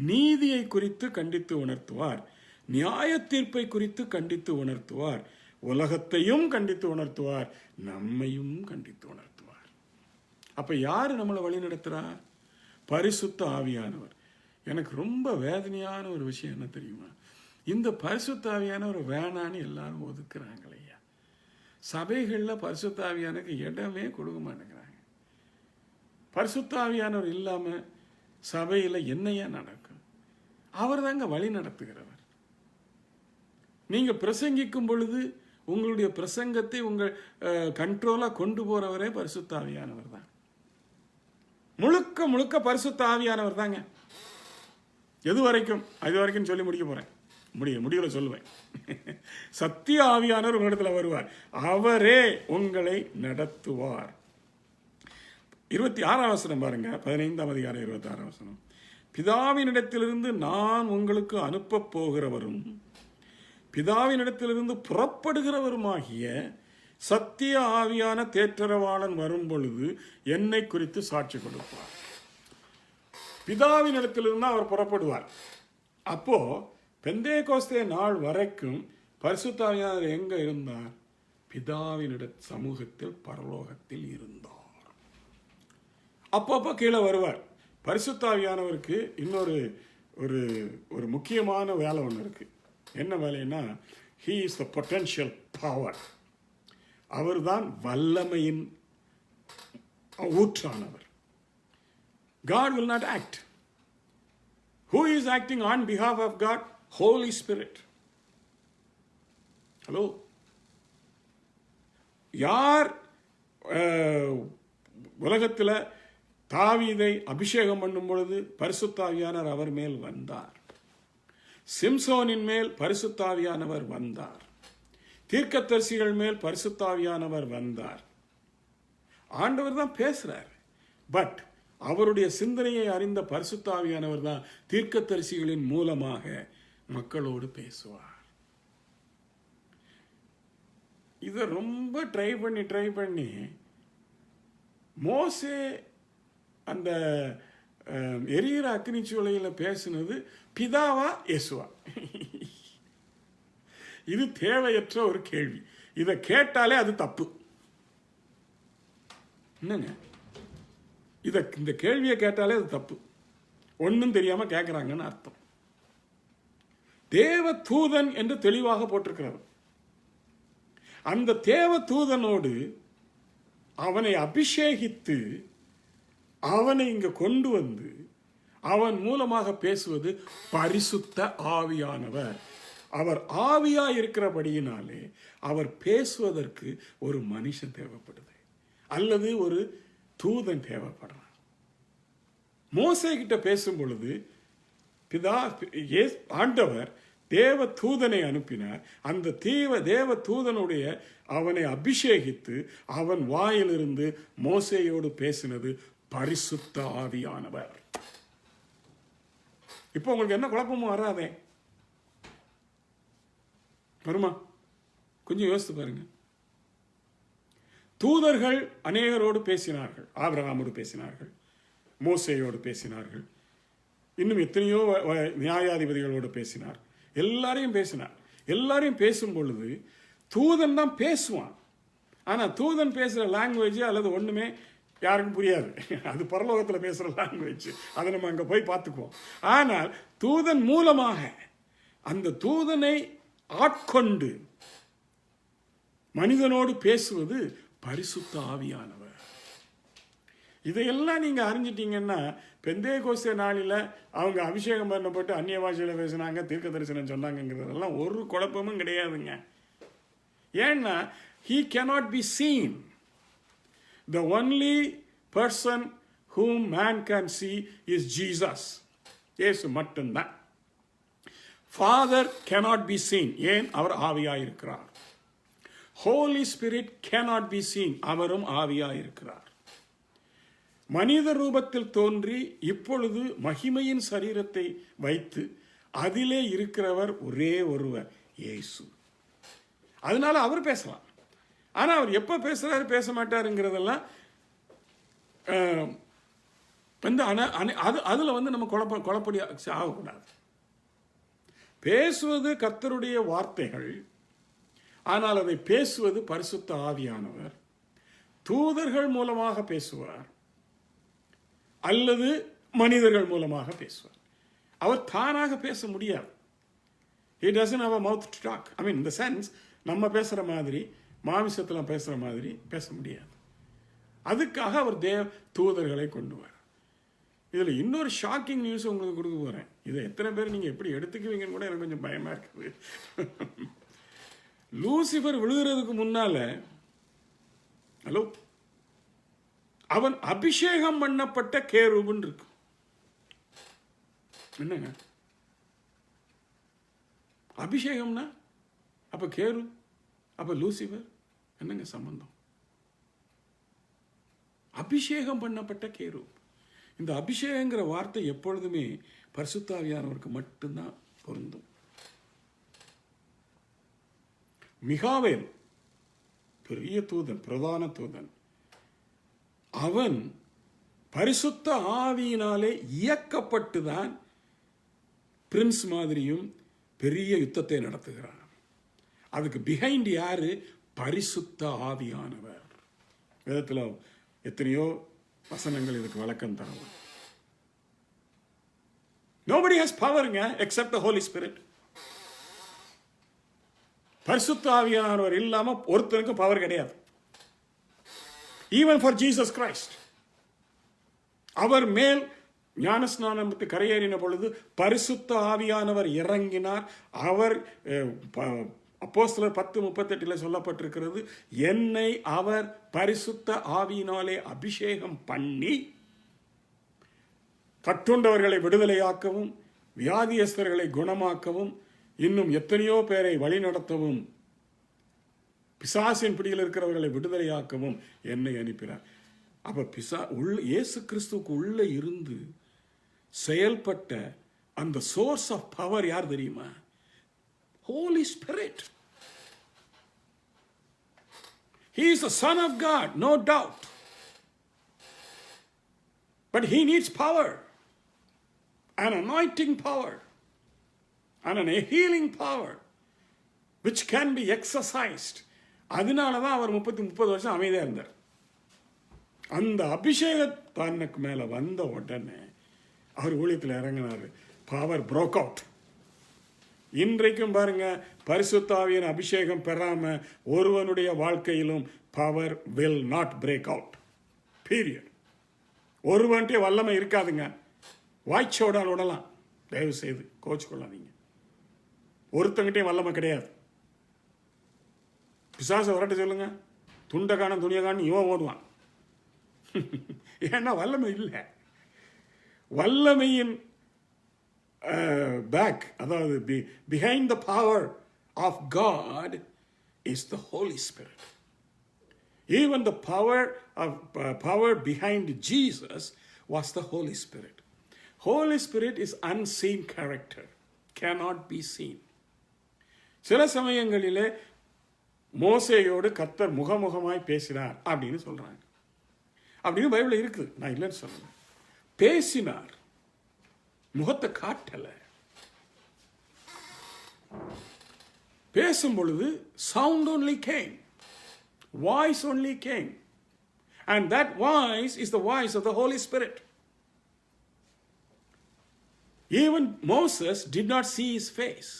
[SPEAKER 1] நீதியை குறித்து கண்டித்து உணர்த்துவார், நியாய தீர்ப்பை குறித்து கண்டித்து உணர்த்துவார், உலகத்தையும் கண்டித்து உணர்த்துவார், நம்மையும் கண்டித்து உணர்த்துவார். அப்ப யாரு நம்மளை வழி நடத்துறார்? பரிசுத்த ஆவியானவர். எனக்கு ரொம்ப வேதனையான ஒரு விஷயம் என்ன தெரியுமா? இந்த பரிசுத்த ஆவியானவர் வேணான்னு எல்லாரும் ஒதுக்குறாங்களையா. சபைகளில் பரிசுத்த ஆவியானவருக்கு இடமே கொடுக்க மாட்டேங்கிறாங்க. பரிசுத்த ஆவியானவர் இல்லாம சபையில் என்னையா நடக்கும்? அவர் தாங்க வழி நடத்துகிறவர். நீங்க பிரசங்கிக்கும் பொழுது உங்களுடைய பிரசங்கத்தை உங்கள் கண்ட்ரோலா கொண்டு போறவரே பரிசுத்த ஆவியானவர் தான். முழுக்க முழுக்க பரிசுத்த ஆவியானவர் தாங்க. எது வரைக்கும்? அது வரைக்கும் சொல்லி முடிக்க போறேன். முடிவுல சொல்லுவேன். சத்திய ஆவியானவர் உங்களிடத்தில் வருவார், அவரே உங்களை நடத்துவார். 26ஆம் வசனம் பாருங்க, 15ஆம் அதிகாரம் 26ஆம் வசனம். பிதாவினிடத்திலிருந்து நான் உங்களுக்கு அனுப்ப போகிறவரும் பிதாவினிடத்திலிருந்து புறப்படுகிறவருமாகிய சத்திய ஆவியான தேற்றரவாளன் வரும் பொழுது என்னை குறித்து சாட்சி கொடுப்பார். பிதாவினிடத்திலிருந்து அவர் புறப்படுவார். அப்போ பெந்தேகோஸ்தே நாள் வரைக்கும் பரிசுத்த ஆவியானவர் எங்க இருந்தார்? பிதாவினிட சமூகத்தில், பரலோகத்தில் இருந்தார். அப்பப்போ கீழே வருவார். பரிசுத்த ஆவியானவருக்கு இன்னொரு ஒரு முக்கியமான வேலை ஒன்று இருக்கு. என்ன வேலைன்னா, he is the potential power. அவர் தான் வல்லமையின் ஊற்றானவர். God will not act. Who is acting on behalf of God? Holy Spirit. Hello. யார் உலகத்தில் தாவீதை அபிஷேகம் பண்ணும் பொழுது பரிசுத்த ஆவியானவர் அவர் மேல் வந்தார். சிம்சோனின் மேல் பரிசுத்த ஆவியானவர் வந்தார். தீர்க்கதரிசிகள் மேல் பரிசுத்த ஆவியானவர் வந்தார். ஆண்டவர் தான் பேசுறார். பட் அவருடைய சிந்தனையை அறிந்த பரிசுத்த ஆவியானவர் தான் தீர்க்கதரிசிகளின் மூலமாக மக்களோடு பேசுவார். இதை ரொம்ப ட்ரை பண்ணி மோசே அந்த எரியிற அக்னி சூளையில் பேசினது பிதாவா இயேசுவா? இது தேவையற்ற ஒரு கேள்வி. இதை கேட்டாலே அது தப்பு. என்னங்க, இந்த கேள்வியை கேட்டாலே அது தப்பு. ஒன்றும் தெரியாம கேட்கிறாங்கன்னு அர்த்தம். தேவ தூதன் என்று தெளிவாக போட்டிருக்கிறார். அந்த தேவ தூதனோடு அவனை அபிஷேகித்து அவனை இங்க கொண்டு வந்து அவன் மூலமாக பேசுவது பரிசுத்த ஆவியானவர். அவர் ஆவியா இருக்கிறபடியினாலே அவர் பேசுவதற்கு ஒரு மனுஷன் தேவைப்படுது, அல்லது ஒரு தூதன் தேவைப்படுறான். மோசே கிட்ட பேசும் பொழுது ஆண்டவர் தேவ தூதனை அனுப்பினார். அந்த தேவ தூதனுடைய அவனை அபிஷேகித்து அவன் வாயிலிருந்து மோசேயோடு பேசினது பரிசுத்த ஆவியானவர். இப்போ உங்களுக்கு என்ன குழப்பமும் வராதே, வருமா? கொஞ்சம் யோசித்து பாருங்க. தூதர்கள் அநேகரோடு பேசினார்கள், ஆபிரகாமோடு பேசினார்கள், மோசேயோடு பேசினார்கள், இன்னும் எத்தனையோ நியாயாதிபதிகளோடு பேசினார். எல்லாரையும் பேசினார். எல்லாரையும் பேசும் பொழுது தூதன் தான் பேசுவான். ஆனால் தூதன் பேசுகிற லாங்குவேஜ் அல்லது ஒன்றுமே யாருக்கும் புரியாது. அது பரலோகத்தில் பேசுகிற லாங்குவேஜ், அதை நம்ம அங்கே போய் பார்த்துக்குவோம். ஆனால் தூதன் மூலமாக அந்த தூதனை ஆட்கொண்டு மனிதனோடு பேசுவது பரிசுத்த ஆவியானவர். இதையெல்லாம் நீங்கள் அறிஞ்சிட்டீங்கன்னா, பெந்தேகோஸ்தே நாளில் அவங்க அபிஷேகம் பண்ணப்பட்டு அந்நிய பாஷையில் பேசினாங்க, தீர்க்க தரிசனம் சொன்னாங்கிறதெல்லாம் ஒரு குழப்பமும் கிடையாதுங்க. ஏன்னா he cannot be seen. The only person whom man can see is Jesus. இயேசு மட்டும்தான். Father cannot be seen. ஏன்? அவர் ஆவியாயிருக்கிறார். Holy Spirit cannot be seen. அவரும் ஆவியாயிருக்கிறார். மனித ரூபத்தில் தோன்றி இப்பொழுது மகிமையின் சரீரத்தை வைத்து அதிலே இருக்கிறவர் ஒரே ஒருவர், இயேசு. அதனால அவர் பேசலாம். ஆனால் அவர் எப்போ பேசுறாரு பேச மாட்டாருங்கிறதெல்லாம் அதில் நம்ம குழப்படி ஆகக்கூடாது. பேசுவது கர்த்தருடைய வார்த்தைகள், ஆனால் அதை பேசுவது பரிசுத்த ஆவியானவர். தூதர்கள் மூலமாக பேசுவார் அல்லது மனிதர்கள் மூலமாக பேசுவார். அவர் தானாக பேச முடியாது. He doesn't have a mouth to talk. I mean, in the sense, நம்ம பேசுகிற மாதிரி, மாமிசத்தில் பேசுகிற மாதிரி பேச முடியாது. அதுக்காக அவர் தூதர்களை கொண்டு வர. இதில் இன்னொரு ஷாக்கிங் நியூஸ் உங்களுக்கு கொடுக்க போகிறேன். இதை எத்தனை பேர் நீங்கள் எப்படி எடுத்துக்குவீங்கன்னு கூட எனக்கு கொஞ்சம் பயமாக இருக்குது. லூசிபர் விழுகிறதுக்கு முன்னால அவன் அபிஷேகம் பண்ணப்பட்ட கேருபுன்னு இருக்கு. என்னங்க அபிஷேகம்னா? அப்ப கேரு, அப்ப லூசிபர் என்னங்க சம்பந்தம்? அபிஷேகம் பண்ணப்பட்ட கேரு. இந்த அபிஷேகங்கிற வார்த்தை எப்பொழுதுமே பரிசுத்த ஆவியானவருக்கு மட்டும்தான் பொருந்தும். மிகாவேல் பெரிய தூதன், பிரதான தூதன். அவன் பரிசுத்த ஆவியினாலே இயக்கப்பட்டுதான் பிரின்ஸ் மாதிரியும் பெரிய யுத்தத்தை நடத்துகிறான். அதுக்கு பிஹைண்ட் யாரு? பரிசுத்த ஆவியானவர். வேதத்தில் எத்தனையோ வசனங்கள் இதுக்கு விளக்கம் தரலாம். Nobody has power except the Holy Spirit. பரிசுத்த ஆவியானவர் இல்லாம ஒருத்தருக்கும் பவர் கிடையாது. Even for Jesus Christ. அவர் மேல் ஞானஸ்நானத்துக்கு கரையேறின பொழுது பரிசுத்த ஆவியானவர் இறங்கினார். அவர் அப்போஸ்தலர் 10:38 சொல்லப்பட்டிருக்கிறது, என்னை அவர் பரிசுத்த ஆவியினாலே அபிஷேகம் பண்ணி கட்டுண்டவர்களை விடுதலையாக்கவும், வியாதியஸ்தர்களை குணமாக்கவும், இன்னும் எத்தனையோ பேரை வழிநடத்தவும், பிசாசின் பிடியில் இருக்கிறவர்களை விடுதலையாக்கவும் என்னை அனுப்பினார். அப்ப இயேசு கிறிஸ்துவுக்கு உள்ள இருந்து செயல்பட்ட அந்த சோர்ஸ் ஆஃப் பவர் யார் தெரியுமா? Holy Spirit. He is the Son of God, no doubt. But he needs power, an anointing power, and a healing power, which can be exercised. அதனால தான் அவர் 30 வருஷம் அமைதியாக இருந்தார். அந்த அபிஷேகத்தானுக்கு மேலே வந்த உடனே அவர் ஊழியத்தில் இறங்கினார். Power broke out. இன்றைக்கும் பாருங்க, பரிசுத்த ஆவியின் அபிஷேகம் பெறாம ஒருவனுடைய வாழ்க்கையிலும் power will not break out. Period. ஒருவன்ட்டே வல்லமை இருக்காதுங்க. வாய்ச்சோடால் விடலாம், தயவு செய்து கோச்சு கொள்ளாதீங்க. ஒருத்தங்கிட்டே வல்லமை கிடையாது. பிசாசை வரட்ட சொல்லுங்க, துண்டை காணும் துணியை காணும் இவன் ஓடுவான். ஏன்னா வல்லமை இல்லை. வல்லமையின் பேக், அதாவது behind the power of God is the Holy Spirit. Even the power behind Jesus was the Holy Spirit. Holy Spirit is unseen character, cannot be seen. சில சமயங்களிலே மோசேயோடு கர்த்தர் முகமுகமாய் பேசினார் அப்படின்னு சொல்றாங்க. அப்படின்னு பைபிள் இருக்குது, நான் இல்லைன்னு சொல்றேன். பேசினார், முகத்தை காட்டல. பேசும் பொழுது sound only came. Voice only came. And that voice is the voice of the Holy Spirit. Even Moses did not see his face.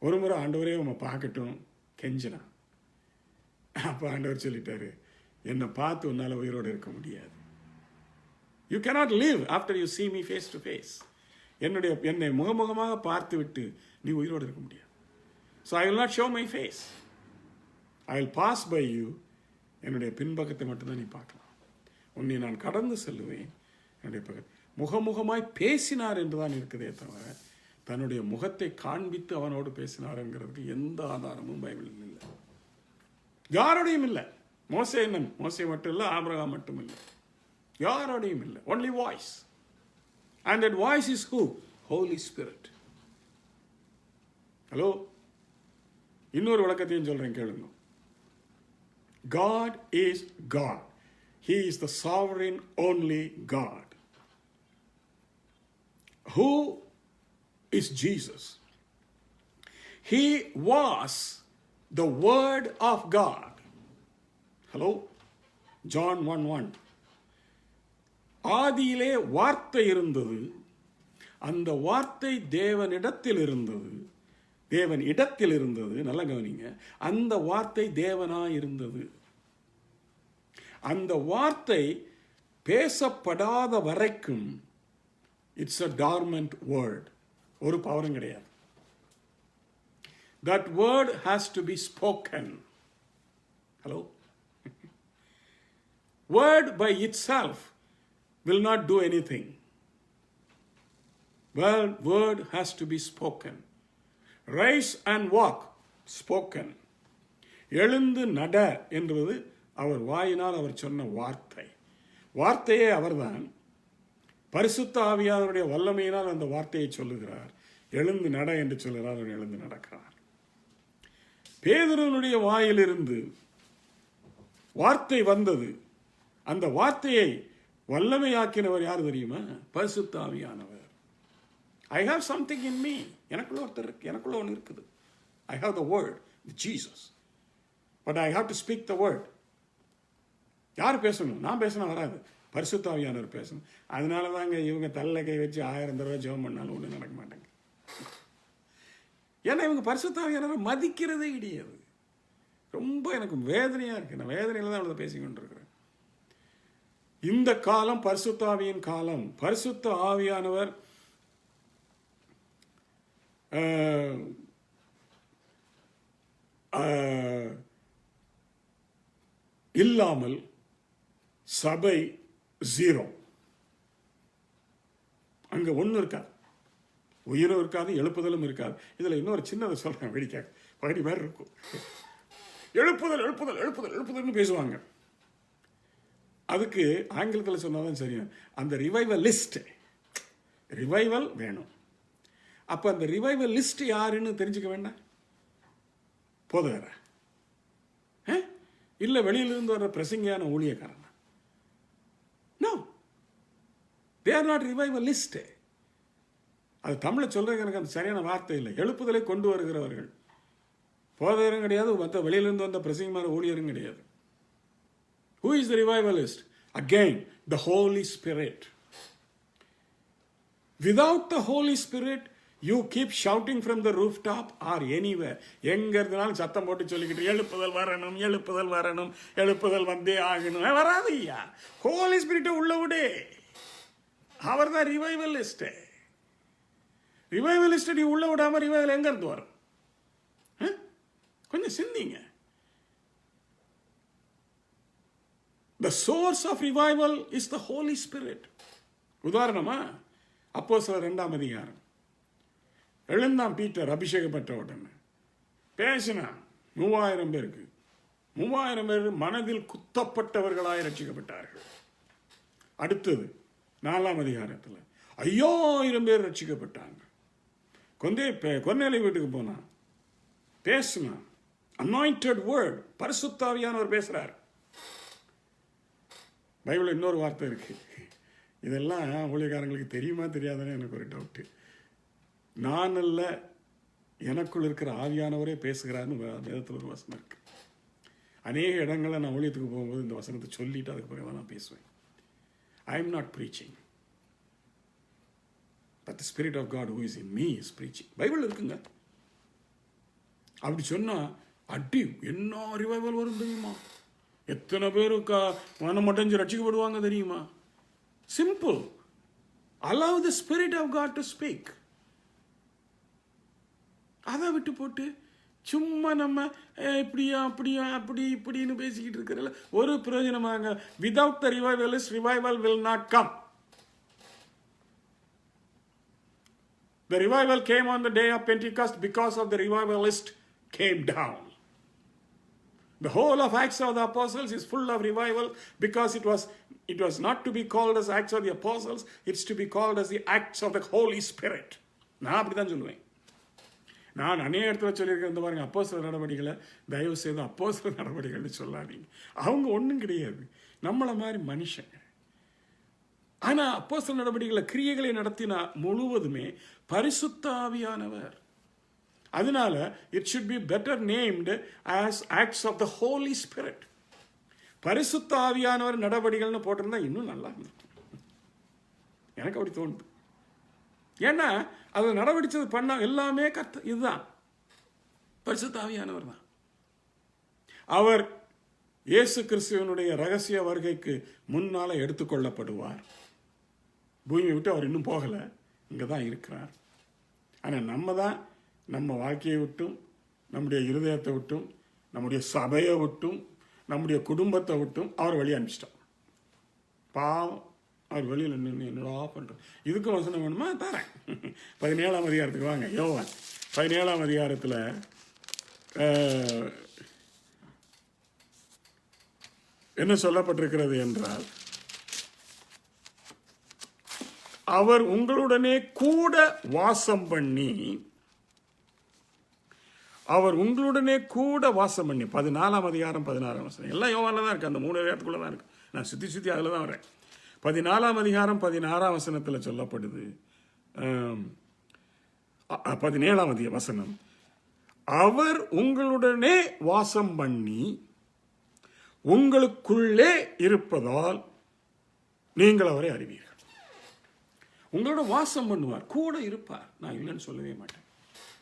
[SPEAKER 1] ஒரு முறை ஆண்டவரே உம்மை பார்க்கட்டும் கெஞ்சினா. அப்போ ஆண்டவர் சொல்லிட்டாரு, என்னை பார்த்து உன்னால் உயிரோடு இருக்க முடியாது. You cannot live after you see me face to face. என்னை முகமுகமாக பார்த்து விட்டு நீ உயிரோடு இருக்க முடியாது. So I will not show my face. I will pass by you. என்னுடைய பின்பக்கத்தை மட்டும்தான் நீ பார்க்கலாம். உன்னை நான் கடந்து செல்லுவேன். என்னுடைய பக்கத்து முகமுகமாய் பேசினார் என்றுதான் இருக்குதே தவிர தன்னுடைய முகத்தை காண்பித்து அவனோடு பேசினார் என்கிறதுக்கு எந்த ஆதாரமும் பைபிளில் இல்லை, யாரோடையும் இல்லை. மோசே மட்டும் இல்லை, ஆபிரகாம் மட்டும் இல்லை, யாரோடையும் இல்லை. only voice. And that voice is who? Holy Spirit. Hello, இன்னொரு விளக்கத்தையும் சொல்றேன் கேளுங்க. God is God. He is the sovereign only God. Who is Jesus? He was the Word of God. Hello? John 1:1. ஆதியிலே வார்த்தை இருந்தது, அந்த வார்த்தை தேவனிடத்தில் இருந்தது, தேவன் இடத்தில் இருந்தது. நல்லா கவனிங்க, அந்த வார்த்தை தேவனாய் இருந்தது. அந்த வார்த்தை பேசப்படாத வரைக்கும் இட்ஸ் அ டார்மெண்ட் வேர்ட், ஒரு பவரும் கிடையாது. That word has to be spoken. Hello, word by itself will not do anything. Well, word has to be spoken. Rise and walk, spoken. எழுந்து நட என்பது அவர் வாயினால் அவர் சொன்ன வார்த்தை. வார்த்தையே அவர்தான். பரிசுத்த ஆவியானவருடைய வல்லமையினால் அந்த வார்த்தையை சொல்லுகிறார். எழுந்து நட என்று சொல்லுகிறார், அவர் எழுந்து நடக்கிறார். பேதுருவினுடைய வாயிலிருந்து வார்த்தை வந்தது. அந்த வார்த்தையை வல்லமையாக்கினவர் யார் தெரியுமா? பரிசுத்த ஆவியானவர். I have something in me. எனக்குள்ள ஒருத்தர் இருக்கு, எனக்குள்ள ஒன்று இருக்குது. I have the word, Jesus. But I have to speak the word. யார் பேசணும்? நான் பேசினா வராது, பரிசுத்த ஆவியானவர் பேசணும். அதனால தாங்க இவங்க தள்ள கை வச்சு 1000 தடவை ஜெபம் பண்ணாலும் ஒன்றும் நடக்க மாட்டாங்க. ஏன்னா இவங்க பரிசுத்த ஆவியானவர் மதிக்கிறதே கிடையாது. ரொம்ப எனக்கு வேதனையாக இருக்கு. நான் வேதனையில் தான் அவளை பேசிக்கொண்டிருக்கிறேன். இந்த காலம் பரிசுத்த ஆவியின் காலம். பரிசுத்த ஆவியானவர் இல்லாமல் சபை ஜீரோ. அங்க ஒன்றும் இருக்காது, உயிரும் இருக்காது, எழுப்புதலும் இருக்காது. இதுல இன்னொரு சின்னதை சொல்றேன், வெடிக்காது பகுதி மாதிரி இருக்கும். எழுப்புதல் எழுப்புதல் எழுப்புதல் எழுப்புதல்னு பேசுவாங்க. அதுக்கு ஆங்கிலத்தில் சொன்னாதான் சரி. அந்த ரிவைவலிஸ்ட், ரிவைவல் வேணும். அப்போ அந்த ரிவைவல் லிஸ்ட் யாருன்னு தெரிஞ்சுக்க வேண்டாம்? போதும் வேற இல்லை, வெளியிலிருந்து வர்ற பிரசங்கியான ஊழியக்காரன். No, they are not revival list. அது தமிழை சொல்றதுக்கு எனக்கு அந்த சரியான வார்த்தை இல்லை. எழுப்புதலை கொண்டு வருகிறவர்கள் போதகரும் கிடையாது, மற்ற வெளியிலிருந்து வந்த பிரசங்கமான ஊழியரும் கிடையாது. Who is the revivalist? Again, the Holy Spirit. Without the Holy Spirit, you keep shouting from the rooftop or anywhere. எங்க இருந்தாலும் சத்தம் போட்டு சொல்லிக்கிட்டு எழுப்புதல் வரணும், எழுப்புதல் வரணும், எழுப்புதல் வந்தே ஆகணும். வராது ஐயா. ஹோலி ஸ்பிரிட்டை உள்ள விடு. அவர் தான் ரிவைவலிஸ்ட். ரிவைவலிஸ்ட் நீ உள்ள விடாம ரிவைவல் எங்க இருந்து வரும்? கொஞ்சம் சிந்திங்க. The source of revival is the Holy Spirit. உதாரணமா அப்போஸ்தலர் 2ஆம் அதிகாரம். எழுந்தாம் பீட்டர் அபிஷேகப்பட்ட உடனே பேசினா 3000 பேருக்கு 3000 பேர் மனதில் குத்தப்பட்டவர்களாய் ரட்சிக்கப்பட்டார்கள். அடுத்தது 4ஆம் அதிகாரத்தில் 5000 பேர் ரட்சிக்கப்பட்டாங்க. கொர்நேலியு வீட்டுக்கு போனா பேசினா அனாயிண்டட் வேர்ட், பரிசுத்த ஆவியானவர் பேசுறார். பைபிள் இன்னொரு வார்த்தை இருக்கு, இதெல்லாம் ஊழியக்காரங்களுக்கு தெரியுமா தெரியாதுன்னு எனக்கு ஒரு டவுட்டு. நான் அல்ல, எனக்குள் இருக்கிற ஆவியானவரே பேசுகிறாருன்னு வேதத்தில் ஒரு வசனம் இருக்கு. அநேக இடங்களில் நான் ஊழியத்துக்கு போகும்போது இந்த வசனத்தை சொல்லிட்டு அதுக்கு பிறகு தான் நான் பேசுவேன். I am not preaching, but the Spirit of God who is in me is preaching. Bible இருக்குங்க. அப்படி சொன்னா அடி என்ன ரிவைவல் வரும் தெரியுமா? எத்தனை பேருக்கு மனமடைஞ்சு ரட்சிக்கப்படுவாங்க தெரியுமா? Simple. allow the spirit of God to speak. அதை விட்டு போட்டு சும்மா நம்ம இப்படியா அப்படியா அப்படி இப்படின்னு பேசிக்கிட்டு இருக்கிறல ஒரு பிரயோஜனமாங்க. Without the revivalist revival will not come. The revival came on the day of Pentecost because of the revivalist came down. The whole of Acts of the Apostles is full of revival because it was not to be called as Acts of the Apostles, it's to be called as the Acts of the Holy Spirit. நான் அப்படிதான் சொல்லுவேன். நான் அநேக இடத்துல சொல்லியிருக்கேன், பாருங்க, அப்போஸ்தலர் நடவடிக்கைகளை தயவு செய்து அப்போஸ்தலர் நடவடிக்கைன்னு சொல்லாதீங்க. அவங்க ஒன்றும் கிடையாது, நம்மளை மாதிரி மனுஷங்க. ஆனால் அப்போஸ்தலர் நடவடிக்கைகளை கிரியைகளை நடத்தினா முழுவதுமே பரிசுத்த ஆவியானவர். அதனால it should be better named as acts of the Holy Spirit. பரிசுத்த ஆவியானவர் நடவடிக்கைகள்னு போட்டிருந்தா இன்னும் நல்லா இருந்திருக்கும். எனக்கு அப்படி தோணுது. ஏன்னா அதை நடவடிச்சது பண்ண எல்லாமே இதுதான் பரிசுத்த ஆவியானவர் தான். அவர் இயேசு கிறிஸ்துவனுடைய ரகசிய வருகைக்கு முன்னால எடுத்துக்கொள்ளப்படுவார். பூமியை விட்டு அவர் இன்னும் போகலை, இங்கே தான் இருக்கிறார். ஆனால் நம்ம தான் நம்ம வாழ்க்கையை விட்டும், நம்முடைய இருதயத்தை விட்டும், நம்முடைய சபையை விட்டும், நம்முடைய குடும்பத்தை விட்டும் அவர் வெளியே அனுப்பிச்சிட்டோம். பாவம், அவர் வெளியில் நின்று என்னடா பண்ணுறோம். இதுக்கும் வசனம் வேணுமா? தரேன். 17ஆம் அதிகாரத்துக்கு வாங்க. யோவான் 17ஆம் அதிகாரத்தில் என்ன சொல்லப்பட்டிருக்கிறது என்றால், அவர் உங்களுடனே கூட வாசம் பண்ணி, அவர் உங்களுடனே கூட வாசம் பண்ணி. 14ஆம் அதிகாரம் 16ஆம் வசனம் எல்லாம் யோவானில் தான் இருக்குது. அந்த 3 அதிகாரத்துக்குள்ளே தான் இருக்குது. நான் சுற்றி அதில் தான் வரேன். 14ஆம் அதிகாரம் 16ஆம் வசனத்தில் சொல்லப்படுது. 17ஆம் வசனம், அவர் உங்களுடனே வாசம் பண்ணி உங்களுக்குள்ளே இருப்பதால் நீங்கள் அவரை அறிவீர்கள். உங்களோட வாசம் பண்ணுவார், கூட இருப்பார். நான் இல்லைன்னு சொல்லவே மாட்டேன்.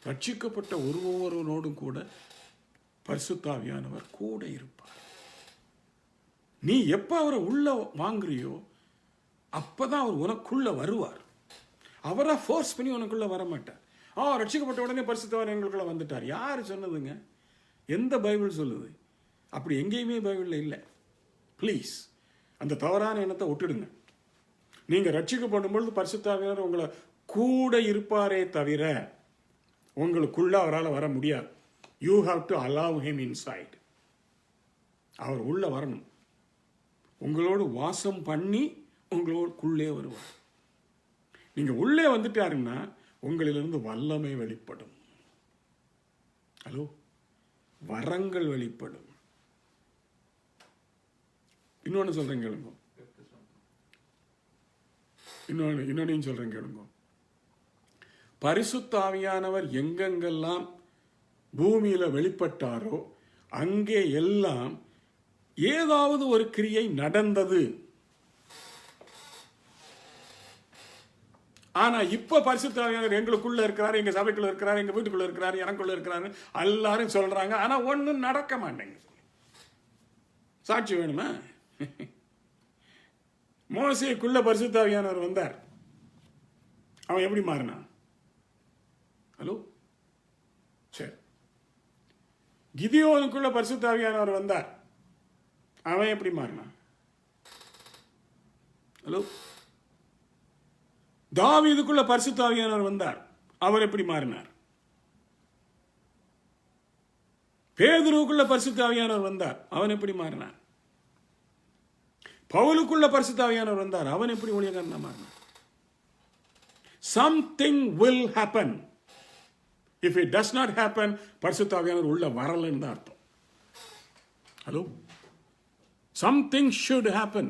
[SPEAKER 1] ரட்சிக்கப்பட்ட ஒருவரோடும் கூட பரிசுத்த ஆவியானவர் கூட இருப்பார். நீ எப்ப அவரை உள்ள வாங்குறியோ அப்பதான் அவர் உனக்குள்ள வருவார். அவரை ஃபோர்ஸ் பண்ணி உனக்குள்ள வர மாட்டார். ரட்சிக்கப்பட்ட உடனே பரிசுத்தவர் எங்களுக்குள்ள வந்துட்டார். யாரு சொன்னதுங்க? எந்த பைபிள் சொல்லுது? அப்படி எங்கேயுமே பைபிள்ல இல்லை. ப்ளீஸ் அந்த தவறான எண்ணத்தை விட்டுடுங்க. நீங்க ரட்சிக்கப்படும் பொழுது பரிசுத்த ஆவியானவர் உங்களை கூட இருப்பாரே தவிர உங்களுக்குள்ள அவரால் வர முடியாது. You have to allow him inside. அவர் உள்ள வரணும், உங்களோடு வாசம் பண்ணி உங்களோடுக்குள்ளே வருவார். நீங்க உள்ளே வந்துட்டாருன்னா உங்களிலிருந்து வல்லமை வெளிப்படும். ஹலோ, வரங்கள் வெளிப்படும். இன்னொன்னு சொல்றேன் கேளுங்க. இன்னொன்னையும் சொல்றேன் கேளுங்க. பரிசுத்த ஆவியானவர் எங்கெங்கெல்லாம் பூமியில வெளிப்பட்டாரோ அங்கே எல்லாம் ஏதாவது ஒரு கிரியை நடந்தது. ஆனா இப்ப பரிசுத்த ஆவியானவர் எங்களுக்குள்ள இருக்கிறாரு, எங்க சபைக்குள்ள இருக்கிறாரு, எங்க வீட்டுக்குள்ள இருக்கிறாரு, எனக்குள்ள இருக்கிறாரு எல்லாரும் சொல்றாங்க. ஆனா ஒண்ணும் நடக்க மாட்டேங்குது. சாட்சி வேணுமா? மோசேக்குள்ள பரிசுத்த ஆவியானவர் வந்தார். அவன் எப்படி மாறினான்? ஹலோ, சரி. கிதியோனுக்குள்ள பரிசுத்த ஆவியானவர் வந்தார், அவன் எப்படி மாறினான்? ஹலோ. தாவீதுக்குள்ள பரிசுத்த ஆவியானவர் வந்தார், அவர் எப்படி மாறினார்? பேதுருவுக்குள்ள பரிசுத்த ஆவியானவர் வந்தார், அவன் எப்படி மாறினார்? பவுலுக்குள்ள பரிசுத்த ஆவியானவர் வந்தார், அவன் எப்படி ஊழியக்காரனா மாறினார்? Something will happen. If it does not happen, பரிசுத்த ஆவியானவர் உள்ள வரலன்னு தான் அர்த்தம். Hello, something should happen.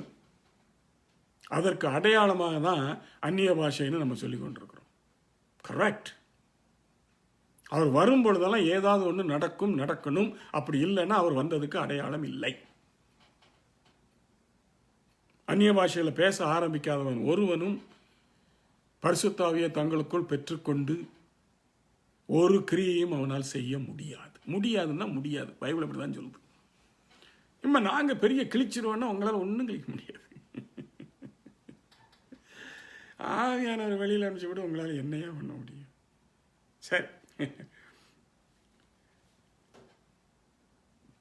[SPEAKER 1] அதற்கு அடையாளமாக தான் அந்நிய பாஷைன்னு நம்ம சொல்லிக் கொண்டிருக்கிறோம். கரெக்ட். அவர் வரும் பொழுதெல்லாம் ஏதாவது ஒன்று நடக்கணும். அப்படி இல்லைன்னா அவர் வந்ததுக்கு அடையாளம் இல்லை. அந்நிய பாஷையில் பேச ஆரம்பிக்காதவன் ஒருவனும் பரிசுத்த ஆவியை தங்களுக்குள் பெற்றுக்கொண்டு ஒரு கிரியையும் அவனால் செய்ய முடியாது. முடியாதுன்னா முடியாது. பைபிள் அப்படி தான் சொல்லுது. இம்மா நாங்கள் பெரிய கிழிச்சிருவோன்னா உங்களால் ஒன்றும் கிழிக்க முடியாது. ஆவியானவர் வெளியில் அனுப்பிச்சு விட உங்களால் என்னையா பண்ண முடியும்? சரி,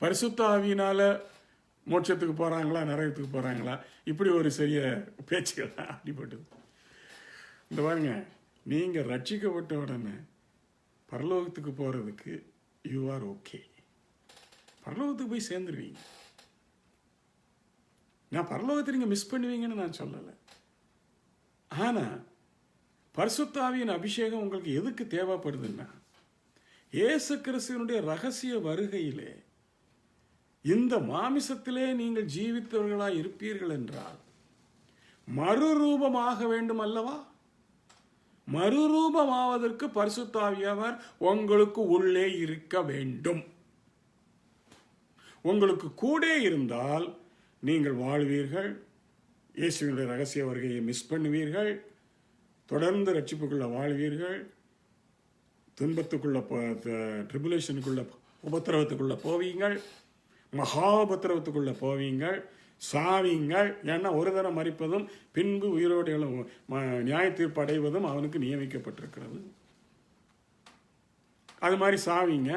[SPEAKER 1] பரிசுத்த ஆவியினால மோட்சத்துக்கு போகிறாங்களா, நரகத்துக்கு போகிறாங்களா, இப்படி ஒரு சிறிய பேச்சுகள் அடிபட்டது. இந்த பாருங்க, நீங்கள் ரட்சிக்கப்பட்ட உடனே பரலோகத்துக்கு போகிறதுக்கு யூ ஆர் ஓகே. பரலோகத்துக்கு போய் சேர்ந்துருவீங்க. நான் பரலோகத்தை நீங்கள் மிஸ் பண்ணுவீங்கன்னு நான் சொல்லலை. ஆனால் பரிசுத்த ஆவியின் அபிஷேகம் உங்களுக்கு எதுக்கு தேவைப்படுதுன்னா, இயேசு கிறிஸ்துவினுடைய ரகசிய வருகையிலே இந்த மாமிசத்திலே நீங்கள் ஜீவித்தவர்களாக இருப்பீர்கள் என்றால் மறுரூபமாக வேண்டும் அல்லவா? மறுரூபமாவதற்கு பரிசுத்த ஆவியானவர் உங்களுக்கு உள்ளே இருக்க வேண்டும். உங்களுக்கு கூட இருந்தால் நீங்கள் வாழ்வீர்கள். இயேசுவினுடைய ரகசிய வருகையை மிஸ் பண்ணுவீர்கள். தொடர்ந்து ரட்சிப்புக்குள்ள வாழ்வீர்கள். துன்பத்துக்குள்ள ட்ரிபுலேஷனுக்குள்ள உபத்திரவத்துக்குள்ள போவீங்கள். மகா உபத்திரவத்துக்குள்ள போவீங்கள். சாவீங்கள். ஏன்னா ஒரு தரம் மரிப்பதும் பின்பு உயிரோடு நியாய தீர்ப்பு அடைவதும் அவனுக்கு நியமிக்கப்பட்டிருக்கிறது. அது மாதிரி சாவீங்க.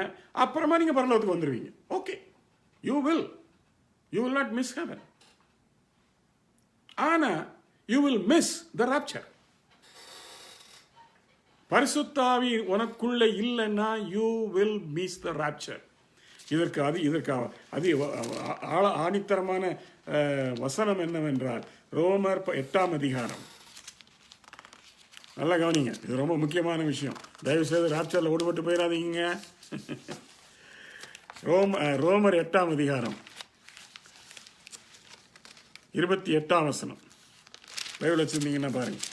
[SPEAKER 1] அப்புறமா நீங்க பரலோகத்துக்கு வந்துடுவீங்க. Okay, you will not miss heaven. ஆனா you will miss the rapture. பரிசுத்த ஆவி உனக்குள்ள இல்லைன்னா you will miss the rapture. இதற்கு ஆணித்தரமான வசனம் என்னவென்றால் ரோமர் 8ஆம் அதிகாரம். நல்லா கவனிங்க, இது ரொம்ப முக்கியமான விஷயம். தயவுசெய்து ராப்சரில் ஓடுபட்டு போயிடாதீங்க. ரோமர் 8ஆம் அதிகாரம் 28ஆம் வசனம். பைபிள் வச்சிருந்தீங்கன்னா பாருங்க.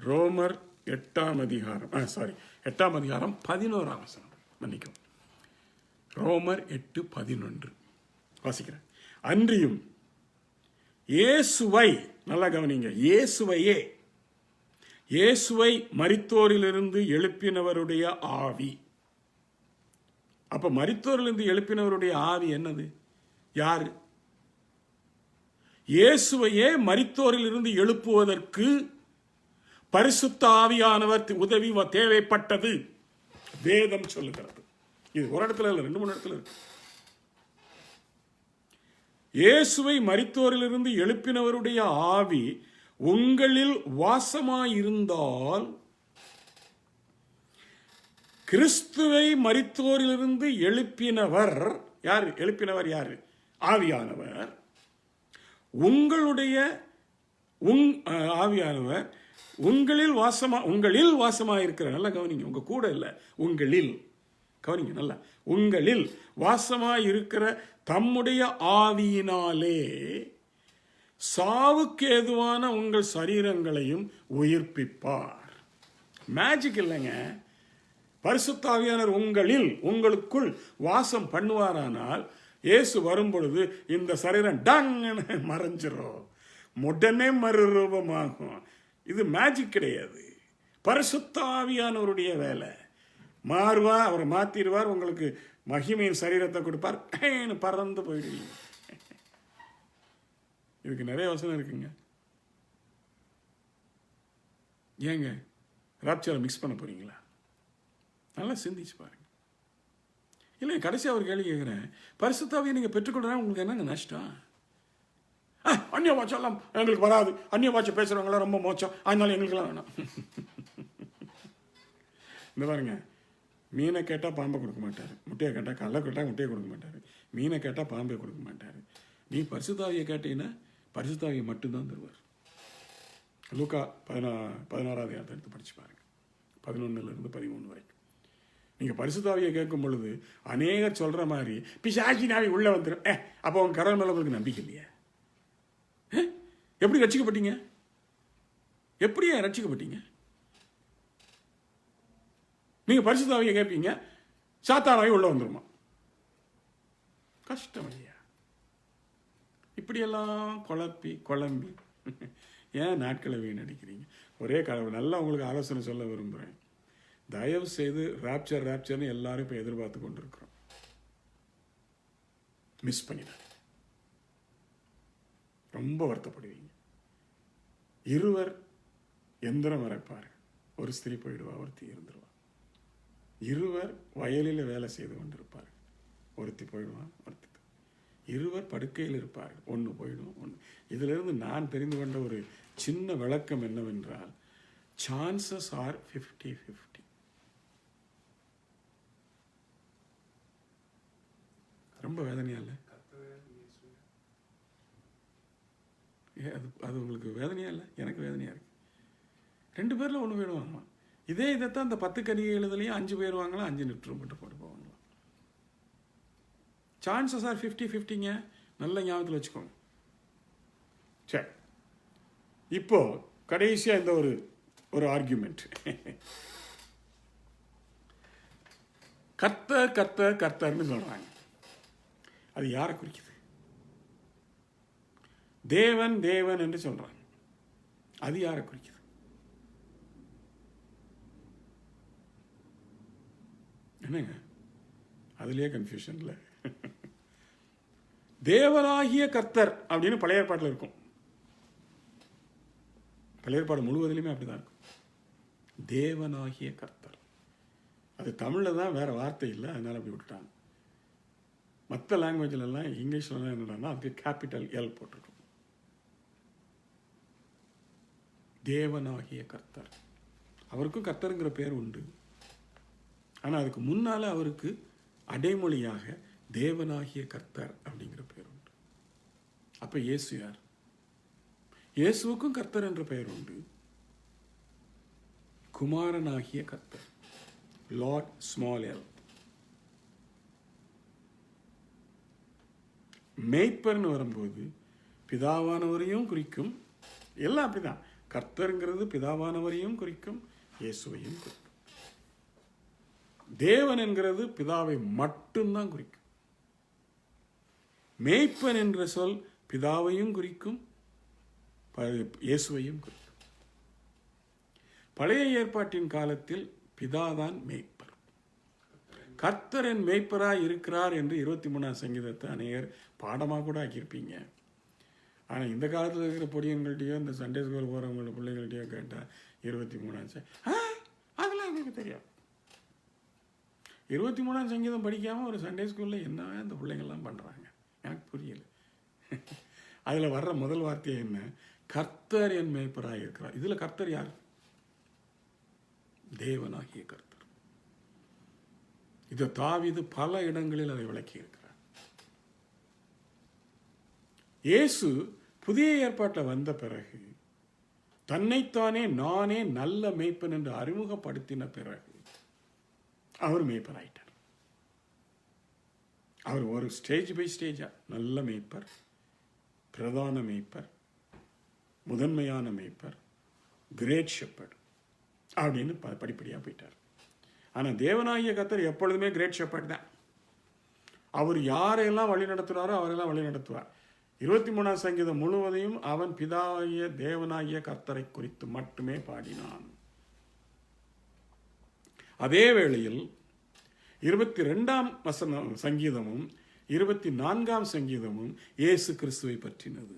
[SPEAKER 1] ரோமர் 8ஆம் அதிகாரம் 11ஆம் வசனம். மன்னிக்கும், ரோமர் 8:11 வாசிக்கிறேன். அன்றியும் இயேசுவை, நல்லா கவனிங்க, இயேசுவை மரித்தோரிலிருந்து எழுப்பினவருடைய ஆவி. அப்ப மரித்தோரிலிருந்து எழுப்பினவருடைய ஆவி என்னது? யாரு? இயேசுவையே மரித்தோரிலிருந்து எழுப்புவதற்கு பரிசுத்த ஆவியானவர் உதவி தேவைப்பட்டது வேதம் சொல்லுகிறது. இது ஒரு இடத்துல இல்லை, 2-3 இடத்துல இருக்கு. இயேசுவை மரித்தோரிலிருந்து எழுப்பினவருடைய ஆவி உங்களில் வாசமாயிருந்தால், கிறிஸ்துவை மரித்தோரிலிருந்து எழுப்பினவர் யாரு? ஆவியானவர். உங்களுடைய ஆவியானவர் உங்களில் வாசமாயிருக்கிற, நல்லா கவனிங்க, உங்க கூட இல்ல, உங்களில், கவனிங்க நல்லா, உங்களில் வாசமாயிருக்கிற தம்முடைய ஆவியினாலே சாவுக்கு ஏதுவான உங்கள் சரீரங்களையும் உயிர்ப்பிப்பார். மேஜிக் இல்லைங்க. பரிசுத்த ஆவியானவர் உங்களுக்குள் வாசம் பண்ணுவாரானால், இயேசு வரும் பொழுது இந்த சரீரம் டங்குன்னு மறைஞ்சிரும், உடனே மறுரூபமாகும். இது மேஜிக் கிடையாது, பரிசுத்த ஆவியானவருடைய வேலை. மாறுவார், அவரை மாத்திடுவார், உங்களுக்கு மகிமையின் சரீரத்தை கொடுப்பார், பறந்து போயிடுவீங்க. இதுக்கு நிறைய வசனம் இருக்குங்க. ஏங்க ராப்சரை மிக்ஸ் பண்ண போறீங்களா? நல்லா சிந்திச்சு பாருங்க. இல்லை, கடைசியாக ஒரு கேள்வி கேட்குறேன். பரிசுத்தாவியை நீங்கள் பெற்றுக்கொண்டா உங்களுக்கு என்னங்க நஷ்டம்? அந்நிய பாஷெல்லாம் எங்களுக்கு வராது, அந்நிய பாஷை பேசுகிறவங்களாம் ரொம்ப மோசம், அதனால எங்களுக்கெல்லாம் வேணாம். இந்த பாருங்க, மீனை கேட்டால் பாம்பை கொடுக்க மாட்டார், முட்டையை கேட்டால் கல்லை கேட்டால் முட்டையை கொடுக்க மாட்டார், மீனை கேட்டால் பாம்பை கொடுக்க மாட்டார். நீ பரிசுத்தாவியை கேட்டீங்கன்னா பரிசுத்தாவியை மட்டும்தான் தருவார். லூக்கா 16ஆம் அதிகாரத்தை எடுத்து படிச்சு பாருங்க, 11லிருந்து 13 வரைக்கும். நீங்கள் பரிசுத்தாவியை கேட்கும் பொழுது அநேகர் சொல்கிற மாதிரி பிசாசினாவி உள்ளே வந்துடும். அப்போ அவங்க கடவுள் மேலே உங்களுக்கு நம்பிக்கை இல்லையா? எப்படி ரட்சிக்கப்பட்டீங்க? எப்படியா ரட்சிக்கப்பட்டீங்க? நீங்கள் பரிசுத்தாவியை கேட்பீங்க, சாத்தானாவி உள்ளே வந்துருமா? கஷ்டம் இல்லையா? இப்படியெல்லாம் குழம்பி ஏன் நாட்களை வீணடிக்கிறீங்க? ஒரே கடவுள். நல்லா உங்களுக்கு ஆலோசனை சொல்ல விரும்புகிறேன். தயவு செய்து ராப்சர்னு எல்லாரும் இப்போ எதிர்பார்த்து கொண்டு இருக்கிறோம். மிஸ் பண்ணிடாது, ரொம்ப வருத்தப்படுவீங்க. இருவர் எந்திரம் வரைப்பார், ஒரு ஸ்திரீ போயிடுவா, ஒருத்தி இருந்துருவா. இருவர் வயலில் வேலை செய்து கொண்டிருப்பார்கள், ஒருத்தி போயிடுவான், ஒருத்தி. இருவர் படுக்கையில் இருப்பார்கள், ஒன்று போயிடும், ஒன்று. இதிலிருந்து நான் தெரிந்து கொண்ட ஒரு சின்ன விளக்கம் என்னவென்றால், சான்சஸ் ஆர் 50-50. ரொம்ப வேதனையா இல்லை? அது உங்களுக்கு வேதனையா இல்லை? எனக்கு வேதனையா இருக்கு. 2 பேர்ல 1 போயிடுவாங்களாம். இதைத்தான் இந்த 10 கன்னிகைகளும் 5 போயிடுவாங்களாம், 5 நிற்று போட்டு போவாங்களாம். Chances are 50-50ங்க. நல்ல ஞாபகத்தில் வச்சுக்கோங்க. சரி, இப்போ கடைசியா இந்த ஒரு ஆர்கியூமெண்ட். கர்த்தர்னு சொல்றாங்க. அது யாரை குறிக்குது? தேவன் என்று சொல்றாங்க. அது யாரை குறிக்குது? என்னங்க அதுலயே கன்ஃபியூஷன் இல்லை? தேவனாகிய கர்த்தர் அப்படின்னு பழைய ஏற்பாட்டில் இருக்கும். பழைய ஏற்பாடு முழுவதிலுமே அப்படிதான் இருக்கும். தேவனாகிய கர்த்தர். அது தமிழில் தான், வேற வார்த்தை இல்லை, அதனால அப்படி விட்டுட்டாங்க. மற்ற லாங்குவேஜ்லாம் இங்கிலீஷ்லாம் என்னன்னா அதுக்கு கேபிட்டல் எல் போட்டிருக்கும். தேவனாகிய கர்த்தர். அவருக்கும் கர்த்தருங்கிற பேர் உண்டு. ஆனால் அதுக்கு முன்னால அவருக்கு அடைமொழியாக தேவனாகிய கர்த்தர் அப்படிங்கிற பேர் உண்டு. அப்ப இயேசு யார்? இயேசுவுக்கும் கர்த்தர் என்ற பெயர் உண்டு. குமாரனாகிய கர்த்தர், லார்ட் ஸ்மால் எல். மேய்ப்பர்னு வரும்போது பிதாவானவரையும் குறிக்கும். எல்லாம் அப்படிதான். கர்த்தருங்கிறது பிதாவானவரையும் குறிக்கும், இயேசுவையும் குறிக்கும். தேவன் என்கிறது பிதாவை மட்டும்தான் குறிக்கும். மேய்ப்பன் என்ற சொல் பிதாவையும் குறிக்கும், இயேசுவையும் குறிக்கும். பழைய ஏற்பாட்டின் காலத்தில் பிதாதான் மேய்ப்பர். கர்த்தரின் மேய்ப்பராய் இருக்கிறார் என்று 23ஆம் சங்கீதத்தை அநேகர் பாடமாக கூட ஆக்கியிருப்பீங்க. ஆனால் இந்த காலத்தில் இருக்கிற பொடியன்கள்ட்டையோ இந்த சண்டே ஸ்கூல் போகிறவங்களோட பிள்ளைங்கள்ட்டையோ கேட்டால் 23ஆம் அதெல்லாம் எங்களுக்கு தெரியும். 23ஆம் சங்கீதம் படிக்காமல் ஒரு சண்டே ஸ்கூலில் என்ன இந்த பிள்ளைங்கள்லாம் பண்ணுறாங்க எனக்கு புரியல. அதில் வர்ற முதல் வார்த்தை என்ன? கர்த்தர் என் மேய்ப்பராக இருக்கிறார். இதில் கர்த்தர் யார்? தேவனாகிய கர்த்தர். இதை தாவீது பல இடங்களில் அதை விளக்கி இருக்கிறார். இயேசு புதிய ஏற்பாட்டில் வந்த பிறகு தன்னைத்தானே நானே நல்ல மேய்ப்பன் என்று அறிமுகப்படுத்தின பிறகு அவர் மேய்ப்பராயிட்டார். அவர் ஒரு ஸ்டேஜ் பை ஸ்டேஜா நல்ல மேய்ப்பர், பிரதான மேய்ப்பர், முதன்மையான மேய்ப்பர், கிரேட் ஷெப்பர்ட் அப்படின்னு படிப்படியாக போயிட்டார். ஆனால் தேவனாகிய கர்த்தர் எப்பொழுதுமே கிரேட் ஷெப்பர்ட் தான். அவர் யாரையெல்லாம் வழி நடத்துகிறாரோ அவரெல்லாம் வழி நடத்துவார். 23ஆம் சங்கீதம் முழுவதையும் அவன் பிதாவாகிய தேவனாகிய கர்த்தரை குறித்து மட்டுமே பாடினான். அதே வேளையில் 22ஆம் சங்கீதமும் 24ஆம் சங்கீதமும் இயேசு கிறிஸ்துவை பற்றினது.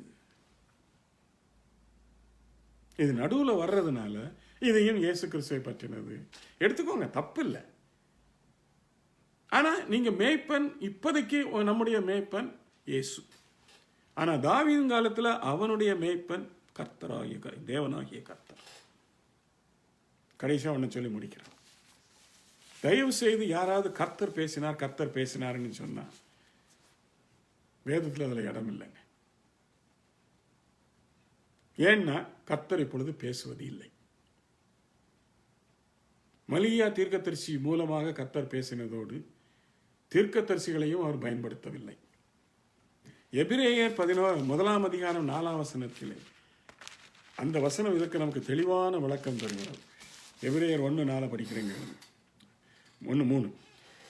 [SPEAKER 1] இது நடுவில் வர்றதுனால இதையும் இயேசு கிறிஸ்துவை பற்றினது. எடுத்துக்கோங்க, தப்பு இல்லை. ஆனா நீங்க மேய்ப்பன், இப்போதைக்கு நம்முடைய மேய்ப்பன் இயேசு. ஆனா தாவீதின் காலத்துல அவனுடைய மேய்ப்பன் கர்த்தராகிய தேவனாகிய கர்த்தர். கடைசியா ஒன்று சொல்லி முடிக்கிறான். தயவு செய்து யாராவது கர்த்தர் பேசினார்னு சொன்னா வேதத்தில் அதில் இடம் இல்லைங்க. ஏன்னா கர்த்தர் இப்பொழுது பேசுவது இல்லை. மலியா தீர்க்கதரிசி மூலமாக கர்த்தர் பேசினதோடு தீர்க்கதரிசிகளையும் அவர் பயன்படுத்தவில்லை. எபிரேயர் 1 அதிகாரம் 4 வசனத்திலே அந்த வசனம் இதற்கு நமக்கு தெளிவான விளக்கம் தருகிறது. எபிரேயர் 1:4 படிக்கிறீங்க. 1:3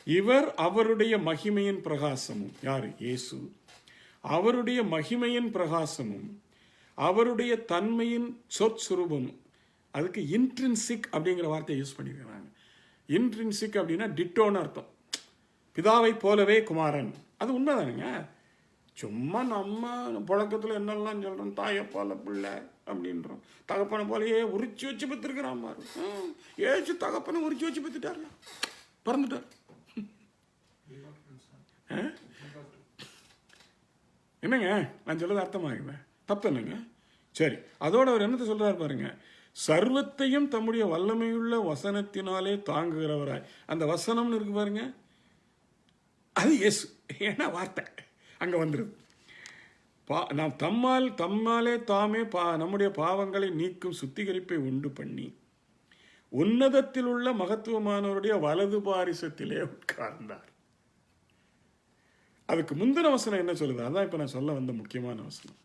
[SPEAKER 1] இவர் அவருடைய மகிமையின் பிரகாசமும், யாரு? இயேசு. அவருடைய மகிமையின் பிரகாசமும் அவருடைய தன்மையின் சொற்சுரூபமும். அதுக்கு இன்ட்ரின்சிக் அப்படிங்கிற வார்த்தையை யூஸ் பண்ணியிருக்கிறாங்க. இன்ட்ரின்சிக் அப்படின்னா டிட்டோன்னு அர்த்தம். பிதாவை போலவே குமாரன். அது உண்மைதானுங்க. சும்மா நம்ம புழக்கத்தில் என்னெல்லாம் சொல்கிறோம், தாயை போல பிள்ளை அப்படின்றோம், தகப்பனை போலையே உரிச்சு வச்சு பத்துருக்கிறான் மாதிரி. ஏச்சு தகப்பனை உரிச்சு வச்சு பத்துட்டார்ல, பறந்துட்டார். என்னங்க நான் சொல்றது அர்த்தமாகுங்க? தப்பு என்னங்க? சரி, அதோட அவர் என்னத்தை சொல்றாரு பாருங்க. சர்வத்தையும் தம்முடைய வல்லமையுள்ள வசனத்தினாலே தாங்குகிறவராய். அந்த வசனம்னு இருக்கு பாருங்க, அது இயேசு. ஏன்னா வார்த்தை அங்க வந்துருது. நாம் தம்மாலே தாமே நம்முடைய பாவங்களை நீக்கும் சுத்திகரிப்பை உண்டு பண்ணி உன்னதத்தில் உள்ள மகத்துவமானவருடைய வலது பாரிசத்திலே உட்கார்ந்தார். அதுக்கு முந்தின வசனம் என்ன சொல்லுது? அதான் இப்ப நான் சொல்ல வந்த முக்கியமான வசனம்.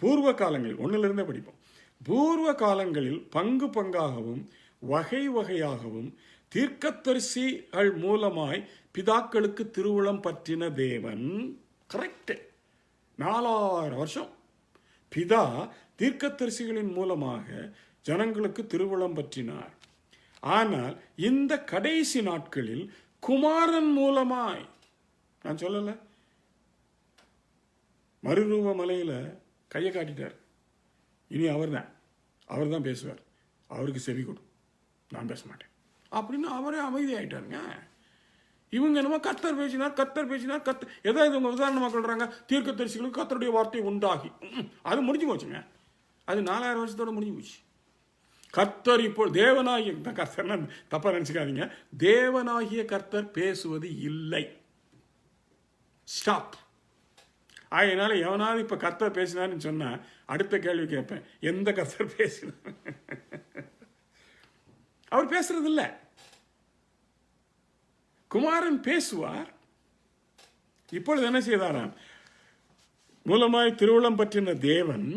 [SPEAKER 1] பூர்வ காலங்களில், ஒன்னிலிருந்தே படிப்போம். பூர்வ காலங்களில் பங்கு பங்காகவும் வகை வகையாகவும் தீர்க்கதரிசிகள் மூலமாய் பிதாக்களுக்கு திருவுளம் பற்றின தேவன். கரெக்ட். 4000 வருஷம் பிதா தீர்க்கதரிசிகளின் மூலமாக ஜனங்களுக்கு திருவுளம் பற்றினார். ஆனால் இந்த கடைசி நாட்களில் குமாரன் மூலமாய், நான் சொல்லல, மறுரூப மலையில கையை காட்டிட்டார். இனி அவர் தான் பேசுவார். அவருக்கு செவி கொடு, நான் பேச மாட்டேன் அப்படின்னு அவரே அமைதியாயிட்டாருங்க. இவங்க என்னமோ கர்த்தர் பேசினார். எதாவது இவங்க உதாரணமாக சொல்றாங்க, தீர்க்கதரிசிகளுக்கு கர்த்தருடைய வார்த்தை உண்டாகி. அது முடிஞ்சு போச்சுங்க. அது 4000 வருஷத்தோட முடிஞ்சு போச்சு. கர்த்தர் இப்போ தேவனாகிய கர்த்தர், தப்பா நினைச்சுக்காதீங்க, தேவனாகிய கர்த்தர் பேசுவது இல்லை. ஸ்டாப். அதனால எவனாவது இப்ப கர்த்தர் பேசினார்னு சொன்னா அடுத்த கேள்வி கேட்பேன், எந்த கர்த்தர் பேசினார்? அவர் பேசுறது இல்லை. குமாரன் பேசுவார். இப்பொழுது என்ன செய்தாராம்? மூலமாய் திருவுளம் பற்றின தேவன்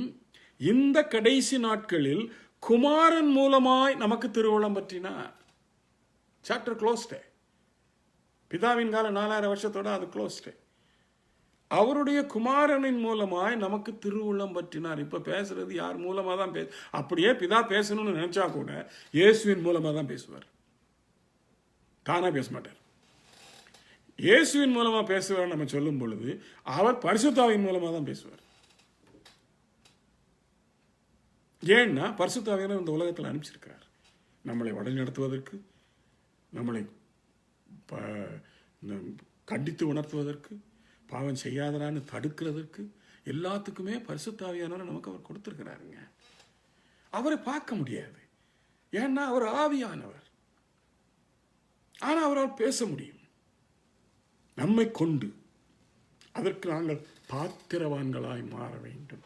[SPEAKER 1] இந்த கடைசி நாட்களில் குமாரன் மூலமாய் நமக்கு திருவுளம் பற்றினார். Chapter closed. பிதாவின் கால 4000 வருஷத்தோட அது க்ளோஸ்டு. அவருடைய குமாரனின் மூலமாய் நமக்கு திருவுளம் பற்றினார். இப்ப பேசுறது யார் மூலமா தான் அப்படியே பிதா பேசணும்னு நினைச்சா கூட இயேசுவின் மூலமா தான் பேசுவார். தானா பேச மாட்டார். இயேசுவின் மூலமா பேசுவார் நம்ம சொல்லும் பொழுது அவர் பரிசுத்தாவின் மூலமா தான் பேசுவார். ஏன்னா பரிசுத்தாவியனை இந்த உலகத்தில் அனுப்பிச்சிருக்கிறார். நம்மளை வழி நடத்துவதற்கு, நம்மளை கண்டித்து உணர்த்துவதற்கு, பாவம் செய்யாதரான்னு தடுக்கிறதுக்கு, எல்லாத்துக்குமே பரிசுத்தாவியானவரை நமக்கு அவர் கொடுத்திருக்கிறாருங்க. அவரை பார்க்க முடியாது, ஏன்னா அவர் ஆவியானவர். ஆனா அவரால் பேச முடியும் நம்மை கொண்டு. அதற்கு நாங்கள் பாத்திரவான்களாய் மாற வேண்டும்.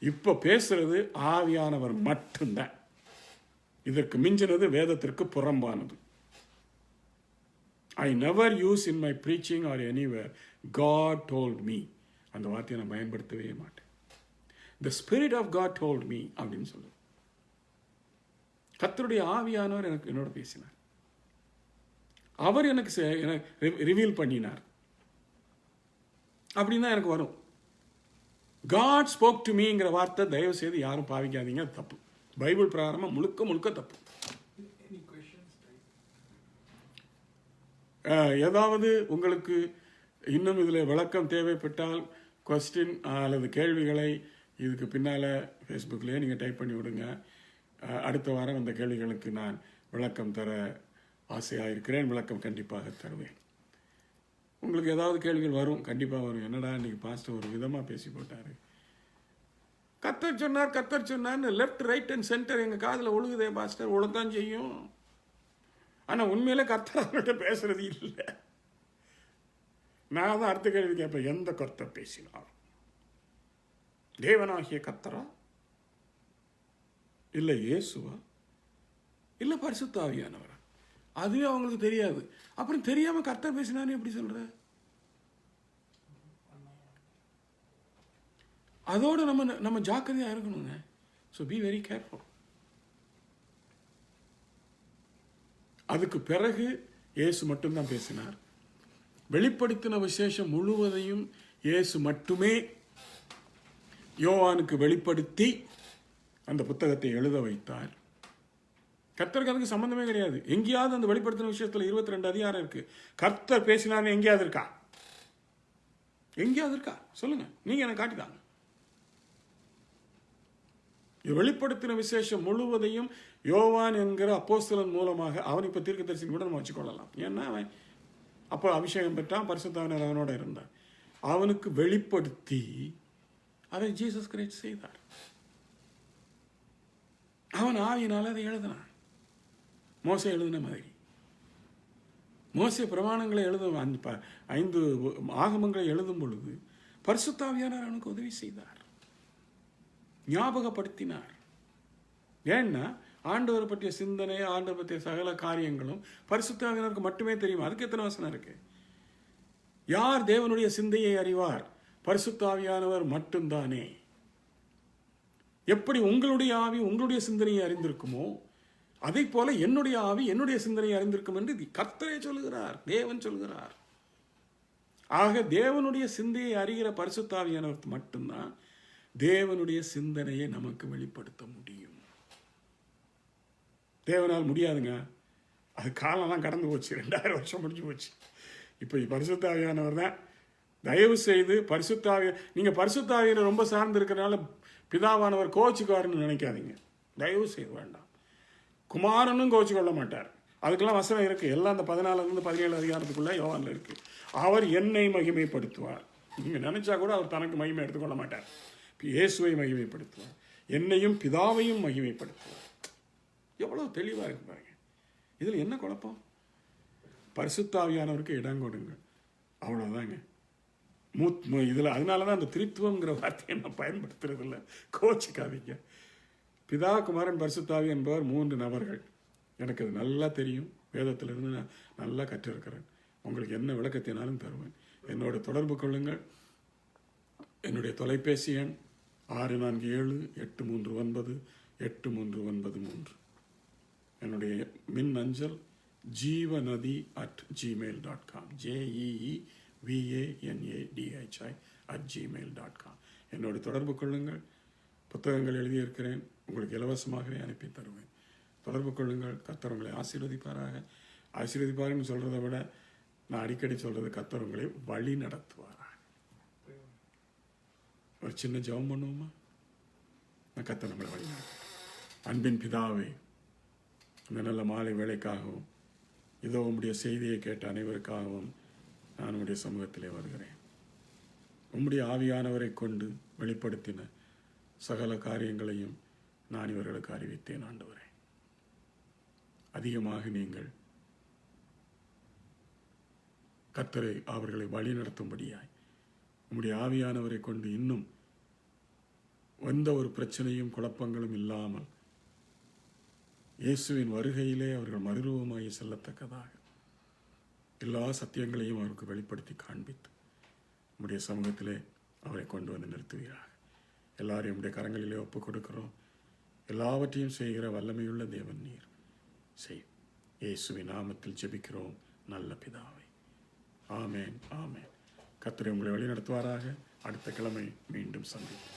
[SPEAKER 1] இப்ப பேசுறது ஆவியானவர் மட்டும்தான். இதற்கு மிஞ்சினது வேதத்திற்கு புறம்பானது. I never use in my preaching or anywhere, God told me. அந்த வார்த்தையை நான் பயன்படுத்தவே மாட்டேன். The Spirit of God told me அப்படின்னு சொல்லு. கர்த்தருடைய ஆவியானவர் என்னோட பேசினார். அவர் எனக்கு ரிவீல் பண்ணினார் அப்படின்னா எனக்கு வரும். God spoke to meங்கிற வார்த்தை தயவு செய்து யாரும் பாவிக்காதீங்க, தப்பு. பைபிள் பிரகாரமா முழுக்க தப்பு. ஏதாவது உங்களுக்கு இன்னும் இதில் விளக்கம் தேவைப்பட்டால் கொஸ்டின் அல்லது கேள்விகளை இதுக்கு பின்னால் ஃபேஸ்புக்லேயே நீங்கள் டைப் பண்ணி விடுங்க. அடுத்த வாரம் அந்த கேள்விகளுக்கு நான் விளக்கம் தர ஆசையாக இருக்கிறேன். விளக்கம் கண்டிப்பாக தருவேன். உங்களுக்கு ஏதாவது கேள்விகள் வரும், கண்டிப்பாக வரும். என்னடா இன்னைக்கு பாஸ்டர் ஒரு விதமாக பேசி போட்டார், கர்த்தர் சொன்னார் கர்த்தர் சொன்னார்னு லெஃப்ட் ரைட் அண்ட் சென்டர் எங்கள் காதில் ஒழுகுதே பாஸ்டர். ஒழுத்தான் செய்யும், ஆனால் உண்மையிலே கர்த்தர் அவர்கிட்ட பேசுறது இல்லை. நான் தான் அடுத்த கேள்வி கேட்பேன், எந்த கர்த்தர் பேசினார்? தேவனாகிய கர்த்தரா, இல்லை இயேசுவா, இல்லை பரிசுத்த ஆவியானவரா? அதுவே அவங்களுக்கு தெரியாது. அப்புறம் தெரியாம கர்த்தர் பேசினான்னு எப்படி சொல்ற? அதோட நம்ம ஜாக்கிரதையா இருக்கணுங்க. So be very careful. அதுக்கு பிறகு இயேசு மட்டும்தான் பேசினார். வெளிப்படுத்தின விசேஷம் முழுவதையும் இயேசு மட்டுமே யோவானுக்கு வெளிப்படுத்தி அந்த புத்தகத்தை எழுத வைத்தார். கர்த்தருக்கு அதுக்கு சம்பந்தமே கிடையாது. எங்கேயாவது அந்த வெளிப்படுத்தின விஷயத்துல 22 அதிகாரம் இருக்கு. கர்த்தர் பேசினார்னு எங்கேயாவது இருக்கா? எங்கேயாவது இருக்கா? சொல்லுங்க, நீங்க எனக்கு காட்டிதாங்க. வெளிப்படுத்தின விசேஷம் முழுவதையும் யோவான் என்கிற அப்போஸ்தலன் மூலமாக, அவன் இப்ப தீர்க்கதரிசின்னு கூட நம்ம வச்சுக்கொள்ளலாம். ஏன்னா அவன் அப்போ அபிஷேகம் பெற்றான், பரிசுத்தாவினர் அவனோட இருந்தான். அவனுக்கு வெளிப்படுத்தி அதை ஜீசஸ் கிரைஸ்ட் செய்தார். அவன் ஆவியினால அதை எழுதினான். மோசே எழுதின மாதிரி. மோசே பிரமாணங்களை எழுதும் 5 ஆகமங்களை எழுதும் பொழுது பரிசுத்தாவியானவர் அவனுக்கு உதவி செய்தார், ஞாபகப்படுத்தினார். ஏன்னா ஆண்டவரை பற்றிய சிந்தனை, ஆண்டவர் பற்றிய சகல காரியங்களும் பரிசுத்தாவியானவருக்கு மட்டுமே தெரியும். அதுக்கு எத்தனை வசனம் இருக்கு? யார் தேவனுடைய சிந்தையை அறிவார்? பரிசுத்தாவியானவர் மட்டும்தானே. எப்படி உங்களுடைய ஆவி உங்களுடைய சிந்தனையை அறிந்திருக்குமோ, அதை போல என்னுடைய ஆவி என்னுடைய சிந்தனையை அறிந்திருக்கும் என்று கர்த்தரே சொல்லுகிறார், தேவன் சொல்லுகிறார். ஆக தேவனுடைய சிந்தையை அறிகிற பரிசுத்தாவியானவர் மட்டும்தான் தேவனுடைய சிந்தனையை நமக்கு வெளிப்படுத்த முடியும். தேவனால் முடியாதுங்க. அது காலம்லாம் கடந்து போச்சு, 2000 வருஷம் முடிஞ்சு போச்சு. இப்போ பரிசுத்தாவியானவர் தான். தயவு செய்து நீங்க பரிசுத்தாவியரை ரொம்ப சார்ந்து இருக்கிறனால பிதாவானவர் கோச்சுக்காருன்னு நினைக்காதீங்க. தயவு செய்து வேண்டாம். குமாரனும் கோச்சு கொள்ள மாட்டார். அதுக்கெல்லாம் வசனம் இருக்கு. எல்லாம் அந்த 14 17 அதிகாரத்துக்குள்ள யோவான்ல இருக்கு. அவர் என்னை மகிமைப்படுத்துவார். நீங்க நினைச்சா கூட அவர் தனக்கு மகிமை எடுத்துக்கொள்ள மாட்டார். இயேசுவை மகிமைப்படுத்துவார், என்னையும் பிதாவையும் மகிமைப்படுத்துவார். எவ்வளவு தெளிவா இருக்கு பாருங்க. இதுல என்ன குழப்பம்? பரிசுத்தாவியானவருக்கு இடம் கொடுங்க, அவ்வளவுதாங்க. இதுல அதனாலதான் அந்த திரித்துவங்கிற வார்த்தையை நான் பயன்படுத்துறது இல்லை. கோச்சிக்காதீங்க. பிதா, குமாரன், பரிசுத்தாவி என்பவர் 3 நபர்கள். எனக்கு அது நல்லா தெரியும். வேதத்திலிருந்து நான் நல்லா கற்றிருக்கிறேன். உங்களுக்கு என்ன விளக்கத்தினாலும் தருவேன். என்னோட தொடர்பு கொள்ளுங்கள். என்னுடைய தொலைபேசி எண் 647-839-8393. என்னுடைய மின் அஞ்சல் jeevanadi@gmail.com, jeevanadi@gmail.com. என்னோட தொடர்பு கொள்ளுங்கள். புத்தகங்கள் எழுதியிருக்கிறேன், உங்களுக்கு இலவசமாகவே அனுப்பி தருவேன். தொடர்பு கொள்ளுங்கள். கர்த்தர் உங்களை ஆசீர்வதிப்பாராக. ஆசீர்வதிப்பாருன்னு சொல்றதை விட நான் அடிக்கடி சொல்றது, கர்த்தர் உங்களை வழி நடத்துவாராக. ஒரு சின்ன ஜெபம் பண்ணுவோமா? நான் கர்த்தர் நம்மளை வழி நடத்துவேன். அன்பின் பிதாவே, இந்த நல்ல மாலை வேளைக்காகவும் இதோ உம்முடைய செய்தியை கேட்ட அனைவருக்காகவும் நான் உம்முடைய சமூகத்திலே வருகிறேன். உம்முடைய ஆவியானவரை கொண்டு வெளிப்படுத்தின சகல காரியங்களையும் நான் இவர்களுக்கு அறிவித்தேன். ஆண்டவரே, அதிகமாக நீங்கள் கர்த்தரை அவர்களை வழி நடத்தும்படியாய் உம்முடைய ஆவியானவரை கொண்டு இன்னும் எந்த ஒரு பிரச்சனையும் குழப்பங்களும் இல்லாமல் இயேசுவின் வருகையிலே அவர்கள் மறுரூபமாகி செல்லத்தக்கதாக எல்லா சத்தியங்களையும் அவருக்கு வெளிப்படுத்தி காண்பித்து உம்முடைய சமூகத்திலே அவரை கொண்டு வந்து நிறுத்துவீராக. எல்லாரையும் உம்முடைய கரங்களிலே ஒப்புக் கொடுக்கிறோம். எல்லாவற்றையும் செய்கிற வல்லமையுள்ள தேவன் நீர். செய். இயேசுவின் நாமத்தில் ஜெபிக்கிறோம் நல்ல பிதாவே. ஆமேன், ஆமேன். கர்த்தர் உங்களை வழி நடத்துவாராக. அடுத்த கிழமை மீண்டும் சந்திப்போம்.